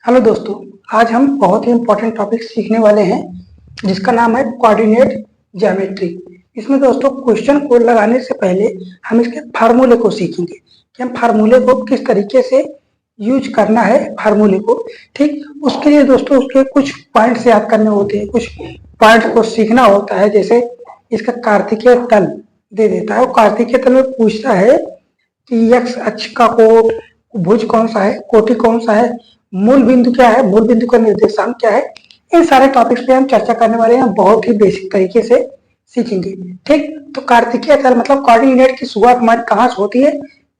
Hello दोस्तों, आज हम बहुत ही इम्पोर्टेंट टॉपिक सीखने वाले हैं जिसका नाम है कोऑर्डिनेट ज्योमेट्री। इसमें दोस्तों क्वेश्चन को लगाने से पहले हम इसके फार्मूले को सीखेंगे कि हम फार्मूले को किस तरीके से यूज करना है फार्मूले को। ठीक उसके लिए दोस्तों उसके कुछ पॉइंट्स याद करने होते हैं, कुछ पॉइंट को सीखना होता है। जैसे इसका कार्तिकीय तल दे देता है, वो कार्तिकीय तल में पूछता है कि एक्स अक्ष का कोण भुज कौन सा है, कोटि कौन सा है, मूल बिंदु क्या है, मूल बिंदु का निर्देशांक क्या है। इन सारे टॉपिक्स पे हम चर्चा करने वाले हैं, बहुत ही बेसिक तरीके से सीखेंगे। ठीक, तो कार्तिकीय तल मतलब कोऑर्डिनेट की शुरुआत हमारी कहाँ से होती है,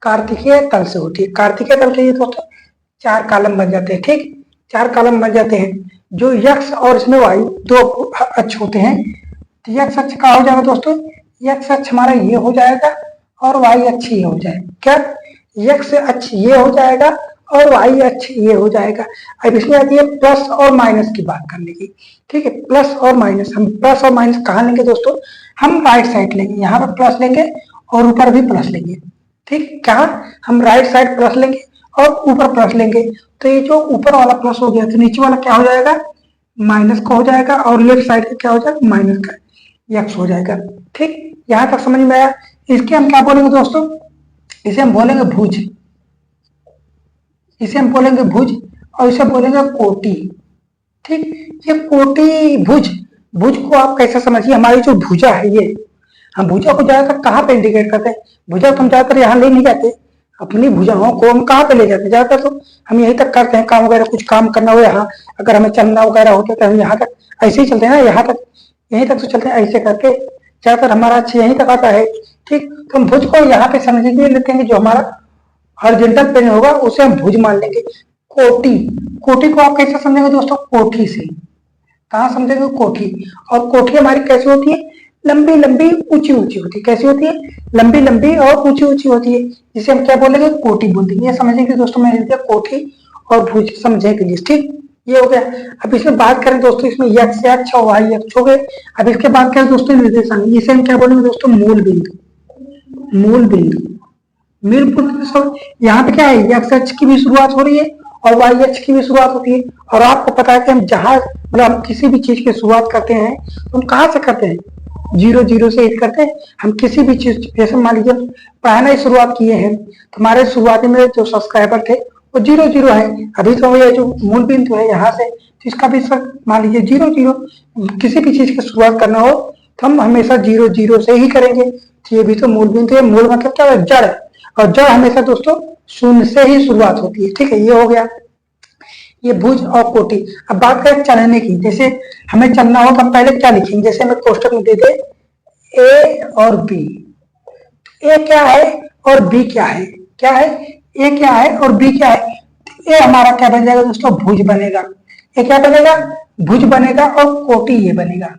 कार्तिकीय तल से होती है। कार्तिकीय तल के लिए दोस्तों 4 कॉलम बन जाते हैं। ठीक, 4 कॉलम बन जाते हैं। जो यक्ष और इसमें वायु 2 अक्ष होते हैं। तो यक्ष अक्ष का हो जाएगा दोस्तों, यक्ष अक्ष हमारा ये हो जाएगा और वाई अक्ष ये हो जाएगा। क्या, यक्ष अक्ष ये हो जाएगा और वाई अक्ष ये हो जाएगा। अब इसमें आती है प्लस और माइनस की बात करने की। ठीक है, प्लस और माइनस, हम प्लस और माइनस कहाँ लेंगे दोस्तों, हम राइट साइड लेंगे, यहाँ पर प्लस लेंगे और ऊपर भी प्लस लेंगे। ठीक, कहाँ हम राइट साइड प्लस लेंगे और ऊपर प्लस लेंगे। तो ये जो ऊपर वाला प्लस हो गया तो नीचे वाला क्या हो जाएगा, माइनस का हो जाएगा, और लेफ्ट साइड का क्या हो जाएगा, माइनस का यक्ष हो जाएगा। ठीक, यहाँ तक समझ में आया। इसके हम क्या बोलेंगे दोस्तों, इसे हम बोलेंगे भुज, इसे हम बोलेंगे भुज और इसे बोलेंगे कोटि। ठीक, ये कोटि भुज, भुज को आप कैसे समझिए, हमारी जो भुजा है ये, हम भुजा को ज्यादातर कहाँ पे इंडिकेट करते हैं, भुजा को हम ज्यादातर यहाँ ले नहीं जाते, अपनी भुजाओं को हम कहाँ पे ले जाते हैं, ज्यादातर तो हम यहीं तक करते हैं काम वगैरह, कुछ काम करना हो यहाँ, अगर हमें चलना वगैरह होता है तो हम यहाँ तक ऐसे ही चलते हैं ना, यहाँ तक यहीं तक तो चलते हैं, ऐसे करके ज्यादातर हमारा अच्छे यहीं तक आता है। ठीक, तो हम भुज को यहाँ पे समझ लेते हैं, जो हमारा हॉरिजॉन्टल प्लेन होगा उसे हम भुज मान लेंगे। कोटि, कोटि को आप कैसे समझेंगे दोस्तों, कोठी से। कहाँ समझेंगे, कोठी। और कोठी हमारी कैसे होती है, लंबी लंबी ऊंची ऊंची होती है। कैसी होती है, लंबी लंबी और ऊंची ऊंची होती है, जिसे हम क्या बोलेंगे, कोटि बोल देंगे। ये समझेंगे दोस्तों, मैंने दिया कोठी और भुज समझने के लिए। ठीक, ये हो गया। अब इसमें बात करें दोस्तों, इसमें यक्ष अक्ष और वाई अक्ष हो गए। अब इसके बाद करें दोस्तों निर्देशांक, इसे हम क्या बोलेंगे दोस्तों, मूल बिंदु। मूल बिंदु, यहाँ पे क्या है, एक्स अक्ष की भी शुरुआत हो रही है और वाई अक्ष की भी शुरुआत होती है। और आपको पता है कि हम जहां मतलब हम किसी भी चीज की शुरुआत करते हैं तो हम कहाँ से करते हैं, 0 0 से करते हैं। हम किसी भी चीज, जैसे मान लीजिए पहले ही शुरुआत किए हैं तो हमारे शुरुआती में जो सब्सक्राइबर थे वो 0 0 है। अभी तो ये जो मूल बिंदु है यहाँ से, तो इसका भी मान लीजिए 0 0। किसी भी चीज की शुरुआत करना हो तो हम हमेशा 0 0 से ही करेंगे। तो ये भी तो मूल बिंदु है। मूल मतलब क्या है, जड़, और जड़ हमेशा दोस्तों शून्य से ही शुरुआत होती है। ठीक है, ये हो गया, ये भुज और कोटि। अब बात करें चलने की, जैसे हमें चलना हो तो हम पहले क्या लिखेंगे, जैसे हमें कोष्टक में दे दे ए और बी। ए क्या है और बी क्या है, क्या है, ए क्या है और बी क्या है। ए हमारा क्या बन जाएगा दोस्तों, भुज बनेगा। ए क्या बनेगा, भुज बनेगा, और कोटि ये बनेगा।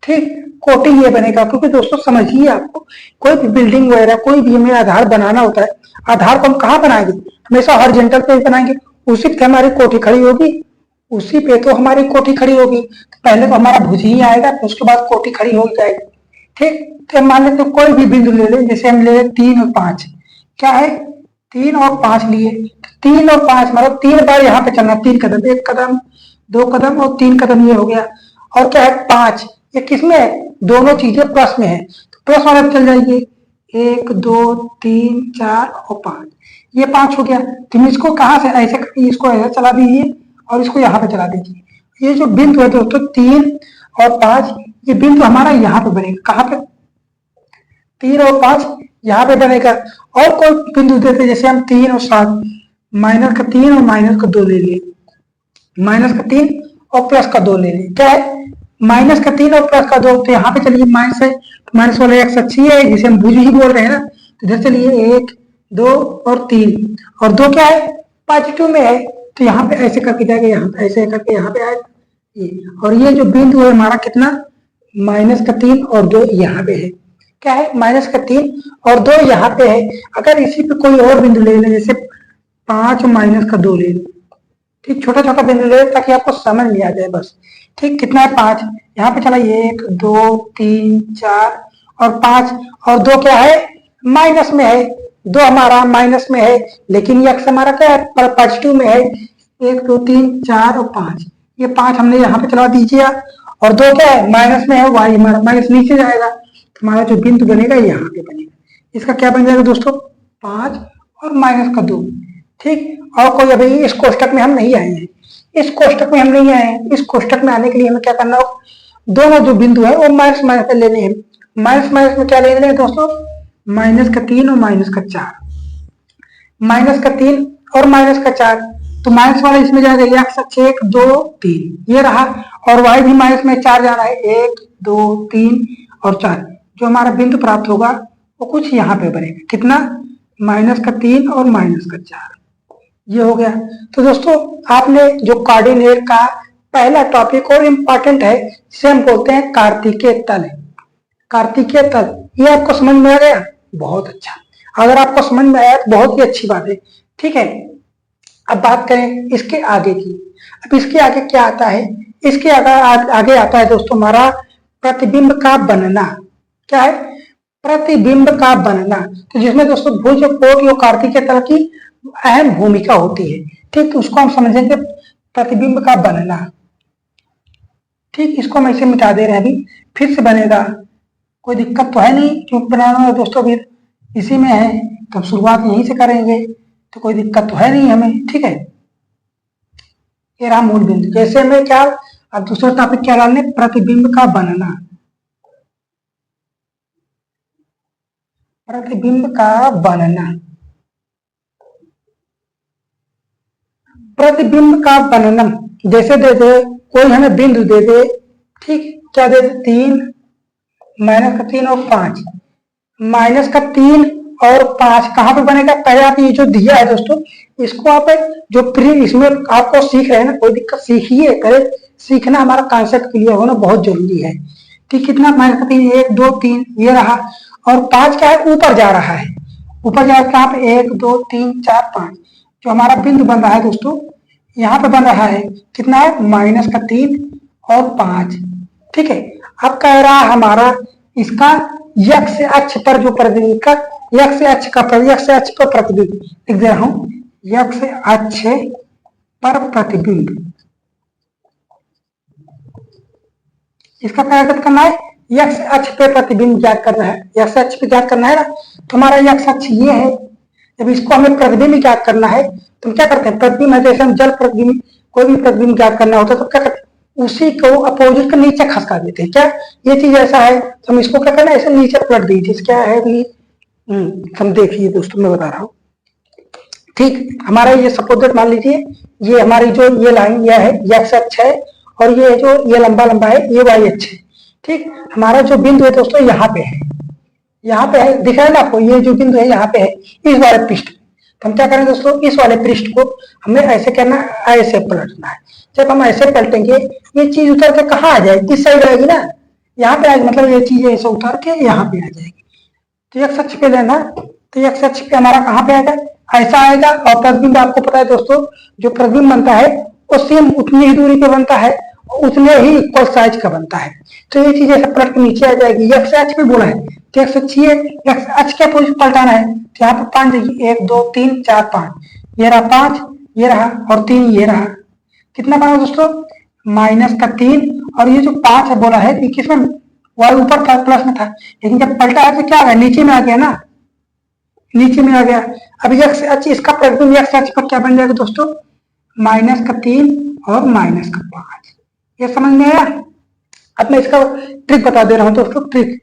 ठीक, कोटि ये बनेगा, क्योंकि दोस्तों समझिए, आपको कोई भी बिल्डिंग वगैरह कोई भी हमें आधार बनाना होता है, आधार को हम कहाँ बनाएंगे, हमेशा हॉरिजॉन्टल पे बनाएंगे, उसी पे हमारी कोठी खड़ी होगी, उसी पे तो हमारी कोठी खड़ी होगी। तो पहले तो हमारा भुज ही आएगा, फिर उसके बाद कोठी खड़ी हो जाएगी। ठीक, तो हम मान लेते कोई भी बिंदु ले लें, जैसे हम ले 3 और 5, क्या है, 3 और 5 लिए, 3 और 5 मतलब 3 बार यहाँ पे चलना, 3 कदम, 1 कदम 2 कदम और 3 कदम, ये हो गया। और क्या है, 5, ये किसमें है, दोनों चीजें प्लस में है, तो प्लस वाले चल जाएगी, 1 2 3 4 और 5, ये 5 हो गया। तुम इसको कहाँ से ऐसे, इसको ऐसे चला दीजिए और इसको यहाँ पे चला दीजिए। ये जो बिंदु है दोस्तों 3 और 5, ये बिंदु हमारा यहाँ पे बनेगा, कहाँ पे, 3 और 5 यहाँ पे बनेगा। और कोई बिंदु देते, जैसे हम 3 और 7, माइनस का 3 और माइनस का 2 ले लिए, माइनस का 3 और प्लस का 2 ले लिए, क्या है, माइनस का 3 और प्लस का 2। तो यहाँ पे चलिए माइनस है, तो माइनस वाले एक्स अच्छी है, जिसे हम भुज ही बोल रहे हैं ना, तो इधर चलिए 1 2 और 3, और 2 क्या है, पॉजिटिव में है, तो यहाँ पे ऐसे करके जाएगा, यहाँ पे ऐसे करके यहाँ पे आएगा ये। और ये जो बिंदु है हमारा कितना, माइनस का 3 और 2 यहाँ पे है, क्या है, माइनस का 3 और 2 यहाँ पे है। अगर इसी पे कोई और बिंदु ले लें, जैसे 5 और माइनस का 2 ले लें, ठीक, छोटा छोटा बिंदु ले ताकि आपको समझ में आ जाए बस। ठीक, कितना है, 5, यहाँ पे चला 1 2 3 4 और 5, और 2 क्या है, माइनस में है, 2 हमारा माइनस में है, लेकिन ये अक्स हमारा क्या है, पॉजिटिव में है, 1 2 3 4 और 5, ये 5 हमने यहाँ पे चला दीजिए, और 2 क्या है माइनस में है, वाई हमारा माइनस नीचे जाएगा, तो हमारा जो बिंदु बनेगा यहाँ पे बनेगा। इसका क्या बन जाएगा दोस्तों 5 और माइनस का 2। ठीक, और कोई अभी इस कोष्टक में हम नहीं आए हैं, इस कोष्टक में हम नहीं आए हैं। इस कोष्टक में आने के लिए हमें क्या करना होगा, दोनों जो बिंदु है वो माइनस माइनस में लेने हैं। माइनस माइनस में क्या लेने हैं दोस्तों, माइनस का 3 और माइनस का 4, माइनस का 3 और माइनस का 4, तो माइनस वाला इसमें जाएगा, एक्स अक्ष 1 2 3 ये रहा, और वाई भी माइनस में 4 जाना है, 1 2 3 और 4। जो हमारा बिंदु प्राप्त होगा वो कुछ यहाँ पे बनेगा, कितना माइनस का 3 और माइनस का 4, ये हो गया। तो दोस्तों आपने जो कोऑर्डिनेट का पहला टॉपिक और इम्पोर्टेंट है, जिसे हम बोलते हैं कार्तिकीय तल, कार्तिकीय तल, ये आपको समझ में आ गया, बहुत अच्छा। अगर आपको समझ में आया तो बहुत ही अच्छी बात है। ठीक है, अब बात करें इसके आगे की। अब इसके आगे क्या आता है, इसके आगे आता है दोस्तों हमारा प्रतिबिंब का बनना। क्या है, प्रतिबिंब का बनना, तो जिसमें दोस्तों भुज कोट और कार्तिकीय तल की अहम भूमिका होती है। ठीक, तो उसको हम समझेंगे प्रतिबिंब का बनना। ठीक, इसको हम ऐसे मिटा दे रहे हैं, अभी फिर से बनेगा, कोई दिक्कत तो है नहीं, क्योंकि बनाना दोस्तों अभी इसी में है, तो अब शुरुआत यहीं से करेंगे, तो कोई दिक्कत तो है नहीं हमें। ठीक है, ये रहा मूल बिंदु। जैसे हमें क्या, अब दूसरा टॉपिक क्या डालने, प्रतिबिंब का बनना, प्रतिबिंब का बनना, प्रतिबिंब का बननम। जैसे दे दे कोई हमें बिंदु दे दे, ठीक, क्या दे दे 3 माइनस का 3 और 5, माइनस का 3 और 5 कहाँ पे बनेगा, पहले आप ये जो दिया है दोस्तों, इसको आप जो इसमें आपको सीख रहे हैं ना, कोई दिक्कत सीखिए, पहले सीखना, हमारा कॉन्सेप्ट क्लियर होना बहुत जरूरी है। ठीक, कितना माइनस का 3 1 2 3 ये रहा, और 5 क्या है ऊपर जा रहा है, ऊपर जा रहा है 1 2 3 4 5, जो हमारा बिंदु बन रहा है दोस्तों यहाँ पे बन रहा है, कितना है माइनस का 3 और 5। ठीक है, अब कह रहा हमारा इसका यक्ष अक्ष पर जो प्रतिबिंब का यक्ष अक्ष पर प्रतिबिंब लिख दे रहा हूं, यक्ष अक्ष पर प्रतिबिंब, इसका क्या करना है, यक्ष अक्ष पे प्रतिबिंब ज्ञात करना है, यक्ष अक्ष पे ज्ञात करना है ना, तो हमारा यक्ष अक्ष ये है। जब इसको हमें प्रतिबिंब ज्ञात करना है तो हम क्या करते हैं, प्रतिबिंब है, जैसे हम जल प्रतिबिंब कोई भी प्रतिबिंब ज्ञात करना होता है तो क्या करते हैं, उसी को अपोजिट का नीचे खसका देते हैं। क्या ये चीज ऐसा है, तो हम इसको क्या करना है, ऐसे नीचे पलट दीजिए, क्या है अभी हम देखिए दोस्तों, मैं बता रहा हूँ। ठीक, हमारा ये सपोज मान लीजिए ये हमारी जो ये लाइन यह है यक्ष अक्ष है, और ये जो ये लंबा लंबा है ये वाई अक्ष है। ठीक, हमारा जो बिंदु है दोस्तों यहाँ पे है, यहाँ पे है, दिख रहा है ना आपको, ये जो बिंदु है यहाँ पे है इस वाले पृष्ठ में। तो हम क्या करें दोस्तों, इस वाले पृष्ठ को हमें ऐसे करना है, ऐसे पलटना है। जब हम ऐसे पलटेंगे ये चीज उतर के कहाँ आ जाएगी, इस साइड आएगी ना, यहाँ पे आएगी, मतलब ये चीज ऐसे उतर के यहाँ पे आ जाएगी। तो यक्ष अक्ष पे लेना, तो यक्ष अक्ष पे हमारा कहाँ पे आएगा, ऐसा आएगा। और प्रतिबिंब आपको पता है दोस्तों, जो प्रतिबिंब बनता है वो सेम उतनी ही दूरी पे बनता है, उतने ही इक्वल साइज का बनता है। तो ये चीज ऐसे पलट के नीचे आ जाएगी, यक्ष अक्ष पे बोला है तो यक्ष अक्ष यक्ष अक्ष क्या पलटाना है, तो यहाँ पे 5 देखिए 1 2 3 4 5, ये रहा 5 ये रहा और 3 ये रहा, कितना बना दोस्तों माइनस का 3, और ये जो 5 है बोला है किसमें, वाई ऊपर था प्लस में था, लेकिन जब पलटा है तो क्या आ गया, नीचे में आ गया ना, नीचे में आ गया। अब यक्ष अक्ष इसका प्रतिबिंब यक्ष अक्ष पर क्या बन जाएगा दोस्तों, माइनस का 3 और माइनस का 5। ये समझ में आया। अब मैं इसका ट्रिक बता दे रहा हूँ दोस्तों, ट्रिक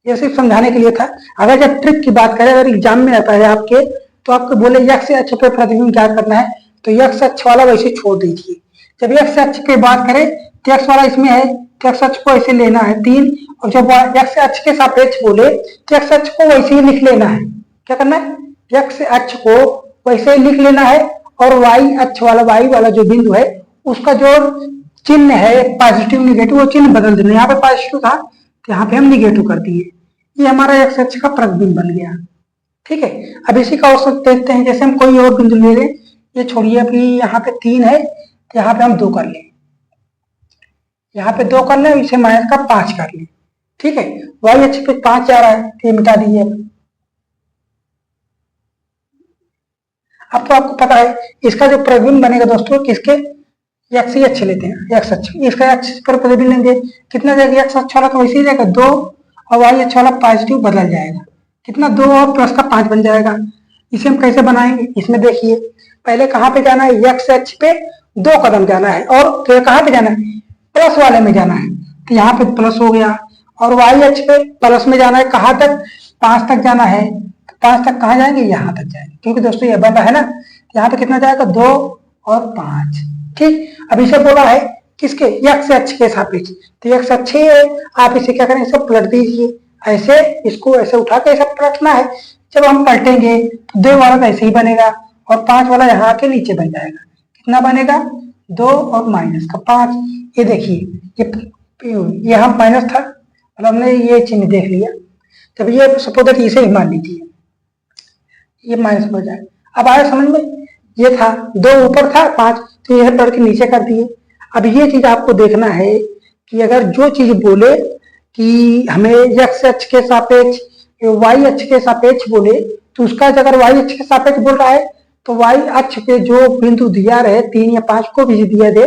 ये सिर्फ समझाने के लिए था। अगर जब ट्रिक की बात करें, अगर एग्जाम में आता है आपके, तो आपको बोले यक्ष अक्ष पर प्रतिबिंब क्या करना है, तो यक्ष अक्ष वाला वैसे छोड़ दीजिए। जब यक्ष अक्ष की बात करें तो यक्ष वाला इसमें है, तो यक्ष अक्ष को ऐसे लेना है 3, और जब यक्ष अक्ष के सापेक्ष बोले तो यक्ष अक्ष को वैसे ही लिख लेना है। क्या करना है, यक्ष अक्ष को वैसे ही लिख लेना है, और वाई अक्ष वाला वाई वाला जो बिंदु है उसका जो चिन्ह है पॉजिटिव निगेटिव, वो चिन्ह बदल देना। यहाँ पे पॉजिटिव था तो यहाँ पे हम निगेटिव कर दिए, ये हमारा यक्ष अक्ष का प्रतिबिंब बन गया। ठीक है, अब इसी का औसत देखते हैं। जैसे हम कोई और बिंदु ले लें, ये छोड़िए, अभी यहाँ पे 3 है तो यहाँ पे हम 2 कर लें, यहाँ पे 2 कर लें, इसे माइनस का 5 कर लें। ठीक है, वाई अक्ष पे 5 जा रहा है तो ये मिटा दीजिए। अब तो आपको पता है इसका जो प्रतिबिंब बनेगा दोस्तों किसके, एक्स ही अच्छे लेते हैं, एक्स अच्छे, इसका एक्स पर प्रतिबिंब लेंगे, कितना जाएगा, एक्स अच्छा वाला तो वैसे ही जाएगा 2, और वाई अच्छा वाला पॉजिटिव बदल जाएगा, कितना 2 और प्लस का 5 बन जाएगा। इसे हम कैसे बनाएंगे, इसमें देखिए पहले कहाँ पे जाना है, एक्स एच पे 2 कदम जाना है, और तो कहाँ पे जाना है, प्लस वाले में जाना है, तो यहाँ पे प्लस हो गया, और वाई एच पे प्लस में जाना है, कहाँ तक, 5 तक जाना है, 5 तक कहाँ जाएंगे, यहाँ तक जाएंगे, क्योंकि दोस्तों ये बंदा है ना, यहाँ पे कितना जाएगा 2 और 5, ठीक। अब इसे बोला है किसके, एक्स एच के सापेक्ष, तो एक्स अच्छे है, आप इसे क्या करें, इसे पलट दीजिए, ऐसे इसको ऐसे उठा के ऐसे पलटना है, जब हम पलटेंगे तो 2 वाला तो ऐसे ही बनेगा, और 5 वाला यहाँ आके नीचे बन जाएगा, कितना बनेगा 2 और माइनस का 5, ये देखिए ये यहाँ माइनस था, मतलब हमने ये चिन्ह देख लिया, तब ये सपोज दैट इसे ही मान लीजिए, ये माइनस हो जाए। अब आया समझ में, ये था 2 ऊपर था 5, तो यह पढ़ के नीचे कर दिए। अब ये चीज आपको देखना है कि अगर जो चीज बोले कि हमें एक्स अक्ष के सापेक्ष वाई अक्ष के सापेक्ष बोले, तो उसका अगर वाई अक्ष के सापेक्ष बोल रहा है तो वाई अक्ष पे जो बिंदु दिया रहे 3 या 5 को भी दिया दे,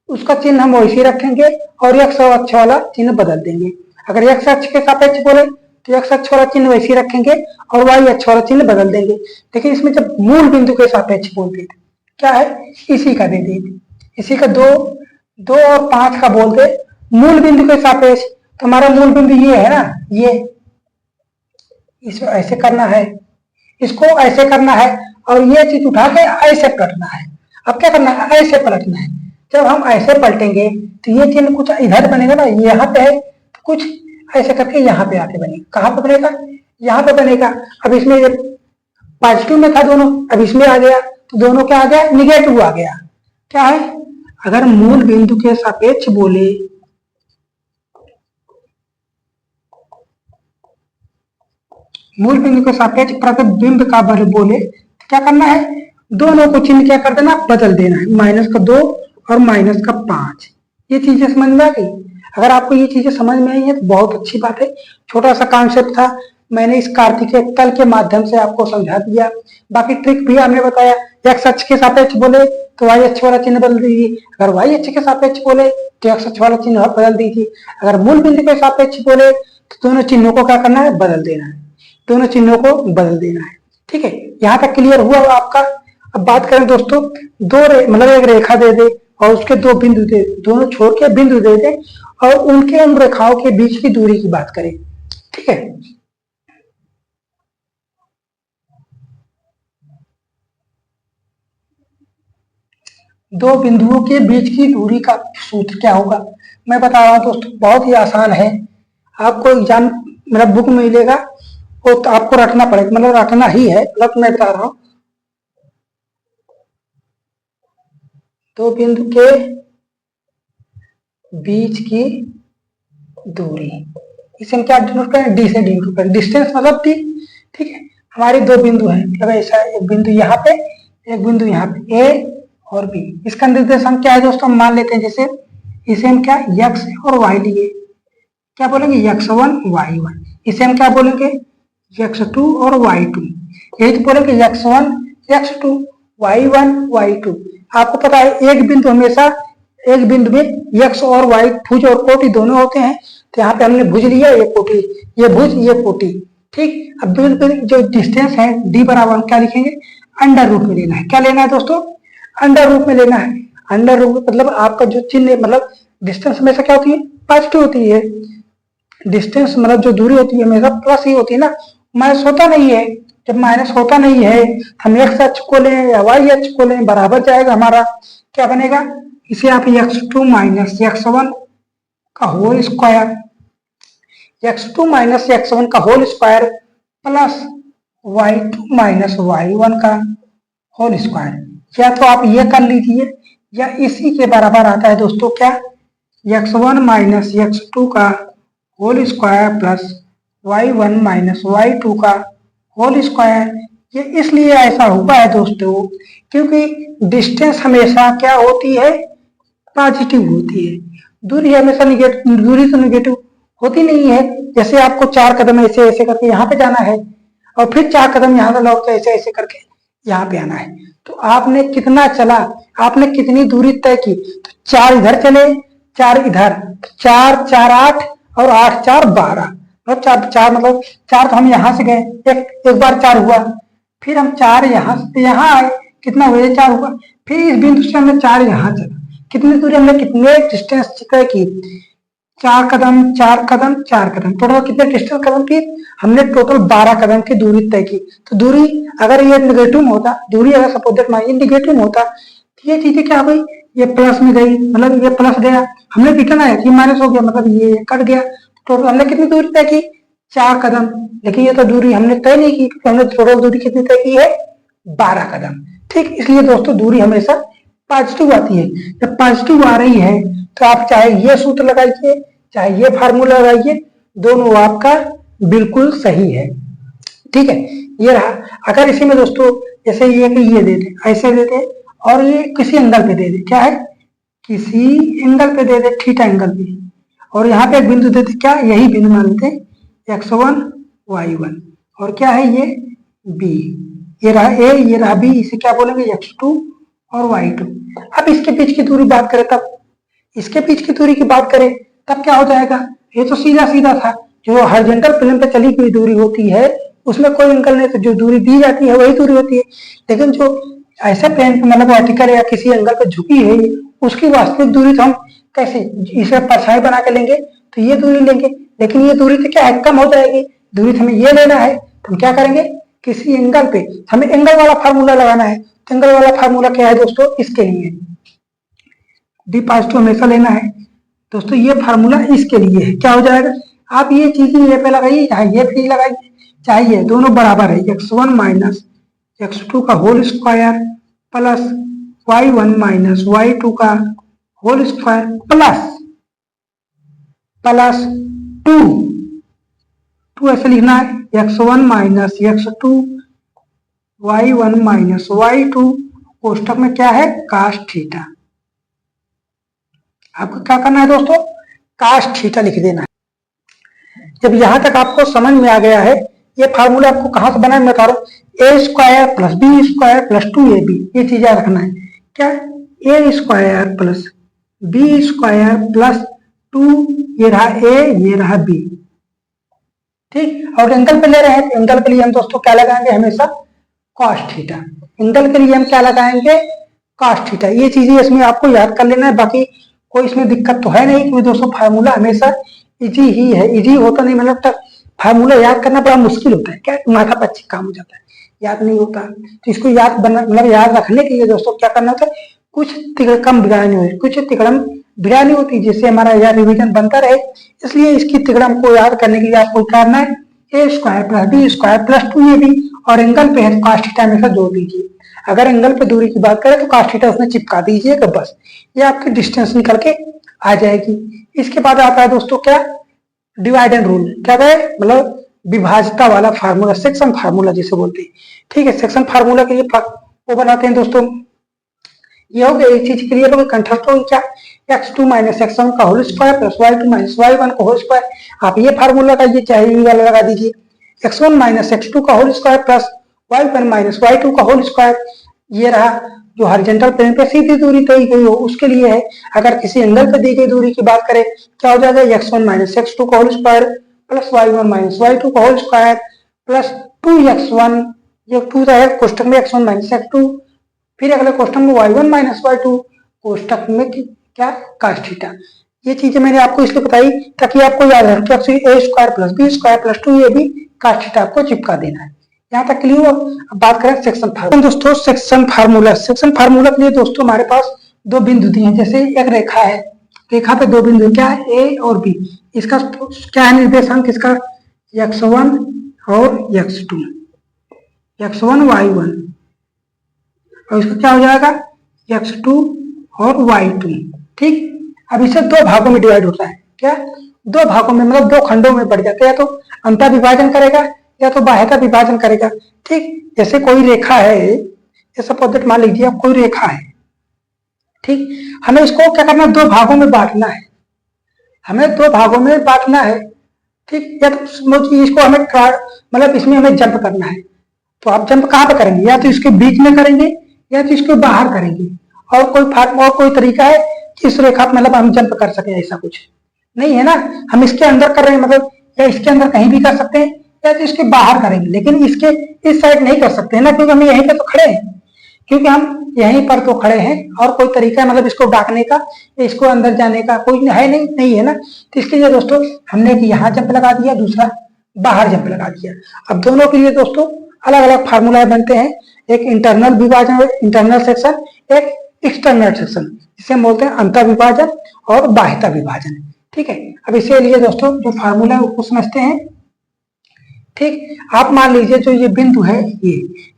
उसका चिन्ह हम वैसे रखेंगे और एक्स अक्ष वाला चिन्ह बदल देंगे। अगर एक्स अक्ष के सापेक्ष बोले तो एक्स अक्ष वाला चिन्ह वैसे रखेंगे और वाई अक्ष वाला चिन्ह बदल देंगे। लेकिन इसमें जब मूल बिंदु के सापेक्ष बोलते थे, क्या है, इसी का दे दी, इसी का 2 और 5 का बोलते मूल बिंदु के सापेक्ष, तो हमारा मूल बिंदु ये है ना, ये इसको ऐसे करना है, इसको ऐसे करना है, और ये चीज उठा के ऐसे पलटना है। अब क्या करना है, ऐसे पलटना है। जब हम ऐसे पलटेंगे तो ये चिन्ह कुछ इधर बनेगा ना, यहाँ पे है तो कुछ ऐसे करके यहाँ पे आके बनेगा। कहाँ पे बनेगा, यहाँ पे बनेगा। अब इसमें ये पॉजिटिव में था दोनों, अब इसमें आ गया तो दोनों क्या आ गया, निगेटिव आ गया। क्या है, अगर मूल बिंदु के सापेक्ष बोले, मूल बिंदु के सापेक्ष प्रतिबिंब का बल बोले तो क्या करना है, दोनों को चिन्ह क्या कर देना, बदल देना है, माइनस का 2 और माइनस का 5। ये चीजें समझ में आ गई। अगर आपको ये चीजें समझ में आई है तो बहुत अच्छी बात है। छोटा सा कॉन्सेप्ट था, मैंने इस कार्तिक कल के माध्यम से आपको समझा दिया। बाकी ट्रिक भी हमने बताया, एक्स अक्ष के सापेक्ष बोले तो वाई अक्ष वाला चिन्ह बदल दीजिए, अगर वाई अक्ष के सापेक्ष बोले तो एक्स अक्ष वाला चिन्ह बदल दीजिए, अगर मूल बिंदु के सापेक्ष बोले तो दोनों चिन्हों को क्या करना है, बदल देना है, दोनों चिन्हों को बदल देना है। ठीक है, यहाँ तक क्लियर हुआ आपका। अब बात करें दोस्तों, मतलब एक रेखा दे दे और उसके 2 बिंदु दे, दोनों छोड़ के बिंदु दे दे और उनके उन रेखाओं के बीच की दूरी की बात करें। ठीक है, दो बिंदुओं के बीच की दूरी का सूत्र क्या होगा, मैं बता रहा हूं दोस्तों, बहुत ही आसान है। आपको एग्जाम मेरा बुक में मिलेगा, वो तो आपको रटना पड़ेगा, मतलब रटना ही है, मतलब मैं बता रहा हूं। दो बिंदु के बीच की दूरी, इसे हम क्या डिनोट करें, डी से डिनोट करें, डिस्टेंस मतलब डी। ठीक है, हमारे 2 बिंदु हैं, मतलब ऐसा एक बिंदु यहाँ पे, एक बिंदु यहाँ पे, ए और बी। इसका निर्देशांक क्या है दोस्तों, हम मान लेते हैं, जैसे इसे हम क्या x और y लिए, क्या बोलेंगे x1 y1, इसे हम क्या बोलेंगे x2 और y2, यही तो बोलेंगे x1 x2 y1 y2। आपको पता है एक बिंदु हमेशा, एक बिंदु में x और y भुज और कोटि दोनों होते हैं, तो यहाँ पे हमने भुज लिया, ये कोटि, ये भुज, ये कोटि। ठीक, अब बिंदु जो डिस्टेंस है d बराबर हम क्या लिखेंगे, अंडर रूट में लेना है। क्या लेना है दोस्तों, अंडर रूट में लेना है। अंडर रूट मतलब आपका जो चिन्ह, मतलब डिस्टेंस हमेशा क्या होती है, पॉजिटिव होती है। डिस्टेंस मतलब जो दूरी होती है हमेशा प्लस ही होती है ना, माइनस होता नहीं है। जब माइनस होता नहीं है, हम एक्स अक्ष को लें या वाई अक्ष को लें, बराबर जाएगा हमारा, क्या बनेगा, इसे आप x2 माइनस x1 का whole square, x2 minus x1 का whole square plus y2 minus y1 का होल स्क्वायर, या तो आप ये कर लीजिए या इसी के बराबर आता है दोस्तों, क्या x1 माइनस x2 का whole square plus y1 minus y2 का होल स्क्वायर। ये इसलिए ऐसा हुआ है दोस्तों क्योंकि डिस्टेंस हमेशा क्या होती है, पॉजिटिव होती है, दूरी हमेशा निगेटिव, दूरी तो निगेटिव होती नहीं है। जैसे आपको 4 कदम ऐसे ऐसे करके यहाँ पे जाना है और फिर 4 कदम यहाँ से लौट के ऐसे ऐसे करके यहाँ पे आना है। तो आपने कितना चला, आपने कितनी दूरी तय की, तो 4 इधर चले, 4 इधर, 4 4 8 और 8 4 12, मतलब 4 4 मतलब 4 तो हम यहाँ से गए, एक बार 4 हुआ, फिर हम 4 यहाँ से यहाँ आए, कितना हुआ, 4 हुआ, फिर इस बिंदु से हमने 4 यहाँ चला, कितनी दूरी हमने कितने डिस्टेंस तय की, 4 कदम 4 कदम 4 कदम, टोटल कितने डिस्टेंस कदम की हमने, टोटल 12 कदम की दूरी तय की। तो दूरी अगर ये नेगेटिव में होता, दूरी अगर सपोज दैट मान नेगेटिव में होता, तो ये चीजें क्या हुई, ये प्लस में गई, मतलब ये प्लस गया, हमने रिटर्न आया, ये माइनस हो गया, मतलब ये कट गया, टोटल हमने कितनी दूरी तय की, 4 कदम। लेकिन ये तो दूरी हमने तय नहीं की, क्योंकि हमने टोटल दूरी कितनी तय की है, 12 कदम। ठीक, इसलिए दोस्तों दूरी हमेशा पॉजिटिव आती है। जब पॉजिटिव आ रही है तो आप चाहे ये सूत्र लगाइए, चाहे ये फार्मूला लगाइए, दोनों आपका बिल्कुल सही है। ठीक है, ये रहा। अगर इसी में दोस्तों जैसे ये कि ये दे दे, ऐसे दे दे, और ये किसी एंगल पे दे दे, क्या है, किसी एंगल पे दे दे, थीटा एंगल पे, और यहाँ पे एक बिंदु देते, क्या, यही बिंदु मान लेते हैं x1 y1, और क्या है ये b, ये रहा a, ये रहा b, इसे क्या बोलेंगे, x2 और y2। अब इसके बीच की दूरी बात करें, तब इसके बीच की दूरी की बात करें तब क्या हो जाएगा, ये तो सीधा सीधा था, जो हॉरिजॉन्टल प्लेन पे चली हुई दूरी होती है उसमें कोई एंगल नहीं, तो जो दूरी दी जाती है वही दूरी होती है। लेकिन जो ऐसे प्लेन पे मतलब वर्टिकल या किसी एंगल पे झुकी है, उसकी वास्तविक दूरी तो हम कैसे, इसे परछाई बना के लेंगे तो ये दूरी लेंगे, लेकिन ये दूरी तो क्या है, कम हो जाएगी, दूरी तो हमें ये लेना है, तो हम क्या करेंगे, किसी एंगल पे हमें एंगल वाला फार्मूला लगाना है। तो एंगल वाला फार्मूला क्या है दोस्तों, इसके लिए डी पॉजिटिव हमेशा लेना है दोस्तों, ये फार्मूला इसके लिए है। क्या हो जाएगा, आप ये चीजें ये पे लगाइए, चाहे ये पे लगाइए, चाहे ये, दोनों बराबर है, x1 माइनस x2 का whole square plus y1 minus y2 का होल स्क्वायर प्लस 2 ऐसे लिखना है, x1 minus x2 y1 minus y2 कोष्टक में क्या है, काश थीटा। आपको क्या करना है दोस्तों, काश थीटा लिख देना है। जब यहां तक आपको समझ में आ गया है, ये फार्मूला आपको कहां से बना है मैं बता रहा हूं, A square plus B square plus 2ab, ये चीजें रखना है, क्या, A square plus B square plus 2, ये रहा ए, ये रहा बी। ठीक, और एंगल पे ले रहे हैं, तो एंगल के लिए हम दोस्तों क्या लगाएंगे, हमेशा कॉस थीटा। एंगल के लिए हम क्या लगाएंगे, कॉस थीटा। ये चीजें इसमें आपको याद कर लेना है, बाकी कोई इसमें दिक्कत तो है नहीं, क्योंकि दोस्तों फार्मूला हमेशा इजी ही है, इजी होता नहीं मतलब तक फार्मूला याद करना बड़ा मुश्किल होता है, क्या माथा पर काम हो जाता है, याद नहीं होता। तो इसको याद बना मतलब याद रखने के लिए दोस्तों क्या करना होता है, कुछ तिकड़म भिड़ानी होती, कुछ तिकड़म भिड़ानी होती, जिससे हमारा याद रिविजन बनता रहे। इसलिए इसकी तिकड़म को याद करने के लिए आपको करना है, A square plus B square plus 2ab, और एंगल पे है कॉस थीटा हमेशा जोड़ दीजिए। अगर एंगल पे दूरी की बात करें तो कॉस थीटा उसमें चिपका दीजिएगा, बस ये आपकी डिस्टेंस निकल के आ जाएगी। इसके बाद आता है दोस्तों क्या, डिवाइड एंड रूल, क्या है, मतलब विभाजता वाला फार्मूला, सेक्शन फार्मूला जिसे बोलते हैं। ठीक है, सेक्शन फार्मूला के लिए वो बनाते हैं दोस्तों, ये हो गया, एक चीज क्लियर हो गई, कंठस्थ हो क्या, x2 माइनस x1 का whole square plus y2 minus y1 का होल स्क्वायर। आप ये फार्मूला लगाइए, चाहे ये वाला लगा दीजिए, x1 माइनस x2 का whole square plus y1 minus y2 का होल स्क्वायर। ये रहा जो हॉरिजॉन्टल प्लेन पे सीधी दूरी तय गई हो उसके लिए है। अगर किसी एंगल पे दी गई दूरी की बात करें, क्या हो जाएगा, x1 माइनस x2 का whole square plus y1 minus y2 का होल स्क्वायर प्लस 2x1, ये 2 है कोष्टक में x1 माइनस x2, फिर अगले कोष्टक में y1 माइनस y2 कोष्टक में क्या, cos थीटा। ये चीजें मैंने आपको इसलिए बताई ताकि आपको याद रहे, A square plus B square plus 2ab cos theta आपको चिपका देना है। यहाँ तक क्लियर। अब बात करें सेक्शन फार्मूला दोस्तों, सेक्शन फार्मूला, सेक्शन फार्मूला के लिए दोस्तों हमारे पास दो बिंदु दिए हैं, जैसे एक रेखा है, रेखा पे दो बिंदु क्या है, ए और बी, इसका क्या है निर्देशांक, इसका x1 और x2, x1 y1, और इसका क्या हो जाएगा x2 और y2। ठीक, अब इसे दो भागों में डिवाइड होता है, क्या, दो भागों में मतलब दो खंडों में बढ़ जाते हैं, तो अंतर विभाजन करेगा या तो बाह्यता विभाजन करेगा। ठीक, जैसे कोई रेखा है, जैसा पद्धति मान लीजिए कोई रेखा है, ठीक, हमें इसको क्या करना है, दो भागों में बांटना है, हमें दो भागों में बांटना है। ठीक, या तो इसको हमें मतलब इसमें हमें जंप करना है, तो आप जंप कहाँ पे करेंगे, या तो इसके बीच में करेंगे या तो इसके बाहर करेंगे। और कोई तरीका है कि इस रेखा मतलब हम जंप कर सके, ऐसा कुछ नहीं है ना। हम इसके अंदर कर रहे हैं मतलब, या इसके अंदर कहीं भी कर सकते हैं या तो इसके बाहर करेंगे, लेकिन इसके इस साइड नहीं कर सकते हैं ना, क्योंकि हम यहीं पे तो खड़े हैं, क्योंकि हम यहीं पर तो खड़े हैं। और कोई तरीका है मतलब इसको डाकने का, इसको अंदर जाने का कोई है नहीं है ना। तो इसके लिए दोस्तों हमने यहाँ जंप लगा दिया, दूसरा बाहर जंप लगा दिया। अब दोनों के लिए दोस्तों अलग अलग फार्मूला बनते हैं, एक इंटरनल विभाजन, इंटरनल सेक्शन, एक एक्सटर्नल सेक्शन, जिसे हम बोलते हैं अंतर विभाजन और बाह्यता विभाजन। ठीक है, अब इसे लिए दोस्तों जो फार्मूला है उसको समझते हैं। ठीक, आप मान लीजिए जो ये बिंदु है, ये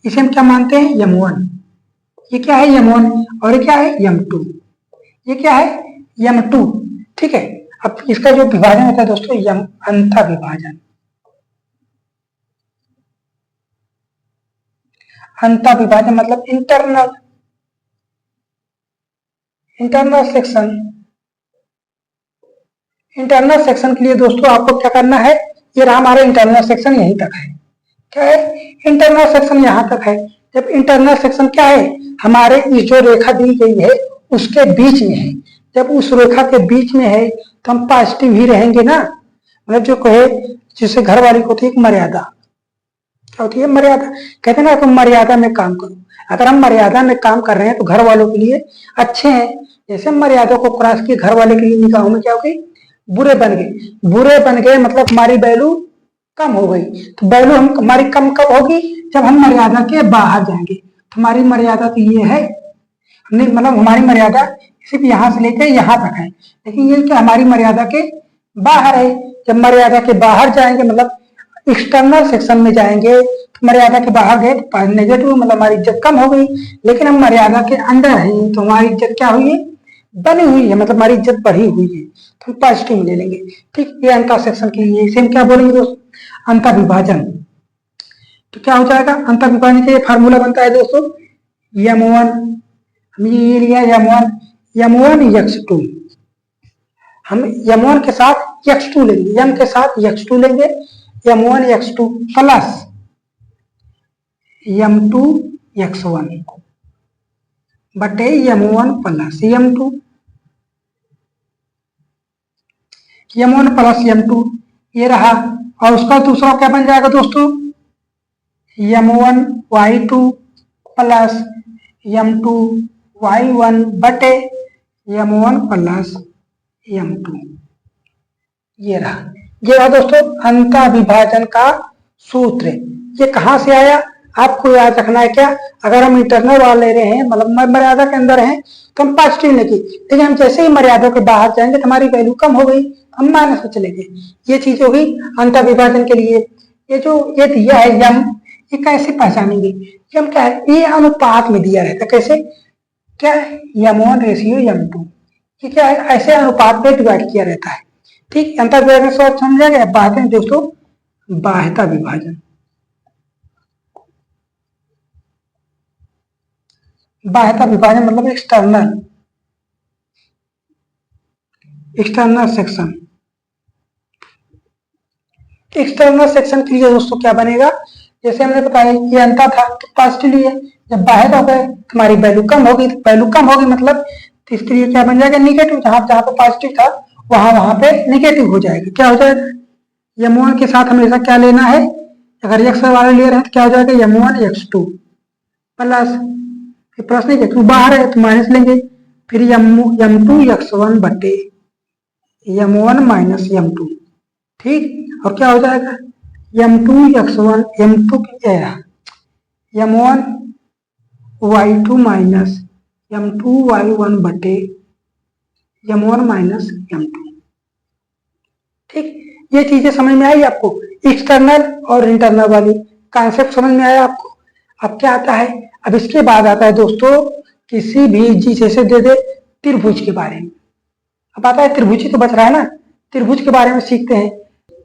इसे हम क्या मानते हैं, M1। ये क्या है, M1, और ये क्या है, M2। ये क्या है, M2। ठीक है, अब इसका जो विभाजन होता है दोस्तों, अंतर विभाजन। अंतर विभाजन मतलब इंटरनल सेक्शन। इंटरनल सेक्शन के लिए दोस्तों आपको क्या करना है, ये रहा हमारा इंटरनल सेक्शन, यहीं तक है। क्या है, इंटरनल सेक्शन यहाँ तक है। जब इंटरनल सेक्शन क्या है, हमारे इस जो रेखा दी गई है उसके बीच में है। जब उस रेखा के बीच में है तो हम पॉजिटिव ही रहेंगे ना। मतलब जो कहे, जिसे घर वाली को होती है मर्यादा, क्या होती है, मर्यादा। कहते हैं ना तुम मर्यादा में काम करो। अगर हम मर्यादा में काम कर रहे हैं तो घर वालों के लिए अच्छे हैं। जैसे मर्यादा को क्रॉस किए, घर वाले के लिए निगाहों में क्या हो गई, बुरे बन गए। बुरे बन गए मतलब हमारी वैल्यू कम हो गई। तो वैल्यू हमारी कम कब होगी, जब हम मर्यादा के बाहर जाएंगे। तो हमारी मर्यादा तो ये है, हमने मतलब हमारी मर्यादा सिर्फ यहाँ से लेकर यहाँ तक है, लेकिन ये क्या हमारी मर्यादा के बाहर है। जब मर्यादा के बाहर जाएंगे मतलब एक्सटर्नल सेक्शन में जाएंगे, तो मर्यादा के बाहर गए तो नेगेटिव मतलब हमारी इज्जत कम हो गई। लेकिन हम मर्यादा के अंदर है तो हमारी इज्जत क्या हुई है, बनी हुई है, मतलब हमारी इज्जत बढ़ी हुई है, तो हम पॉजिटिव ले लेंगे। ठीक, ये अंतर सेक्शन के लिए इसे हम क्या बोलेंगे दोस्तों, अंतर विभाजन। तो क्या हो जाएगा, अंतर विभाजन के फार्मूला बनता है दोस्तों, M1, हमने ये लिया M1 X2। हम M1 के साथ X2 लेंगे, M के साथ X2 लेंगे, M1 X2 plus M2 X1 बटे M1 plus M2। M1 plus M2 ये रहा, और उसका दूसरा क्या बन जाएगा दोस्तों, M1 Y2 plus M2 Y1 बटे M1 प्लस M2। ये रहा दोस्तों अंतर विभाजन का सूत्र। ये कहाँ से आया, आपको याद रखना है क्या, अगर हम इंटरनल वाला ले रहे हैं मतलब मर्यादा के अंदर हैं तो हम पॉजिटिव लेंगे, लेकिन हम जैसे ही मर्यादा के बाहर जाएंगे तो हमारी वैल्यू कम हो गई, हम माइनस में चले गए। ये चीज होगी अंतर विभाजन के लिए। ये जो ये दिया है यम, ये कैसे पहचानेंगे, यम क्या है, ये अनुपात में दिया रहता है। कैसे, क्या है, M1 रेशियो M2, ये क्या है, ऐसे अनुपात में डिवाइड किया रहता है। ठीक, अंतर विभाजन से समझा गया। बात है दोस्तों बाह्यता विभाजन। बाह्यता विभाजन मतलब एक्सटर्नल सेक्शन। एक्सटर्नल सेक्शन के लिए दोस्तों क्या बनेगा, जैसे हमने बताया ये अंतर था तो पॉजिटिव लिए, जब बाहर हो गए तुम्हारी वैल्यू कम होगी, तो वैल्यू कम होगी मतलब तो इसके लिए क्या बन जाएगा, निगेटिव। जहां जहां पे पॉजिटिव था वहां पे निगेटिव हो जाएगा। क्या हो जाएगा, M1 के साथ हमेशा क्या लेना है, अगर x वाले ले रहे हैं तो क्या हो जाएगा, M1 X2 प्लस, प्रश्न X2 बाहर है तो माइनस लेंगे, फिर M2 X1 बटे M1 माइनस M2। ठीक, और क्या हो जाएगा, M2 X1 M2 M1 Y2 minus M2 Y1 बटे M1 माइनस M2। ठीक, ये चीजें समझ में आई आपको, एक्सटर्नल और इंटरनल वाली कॉन्सेप्ट समझ में आया आपको। अब क्या आता है, अब इसके बाद आता है दोस्तों किसी भी चीज जैसे दे दे त्रिभुज के बारे में। अब आता है त्रिभुज ही तो बच रहा है ना, त्रिभुज के बारे में सीखते हैं।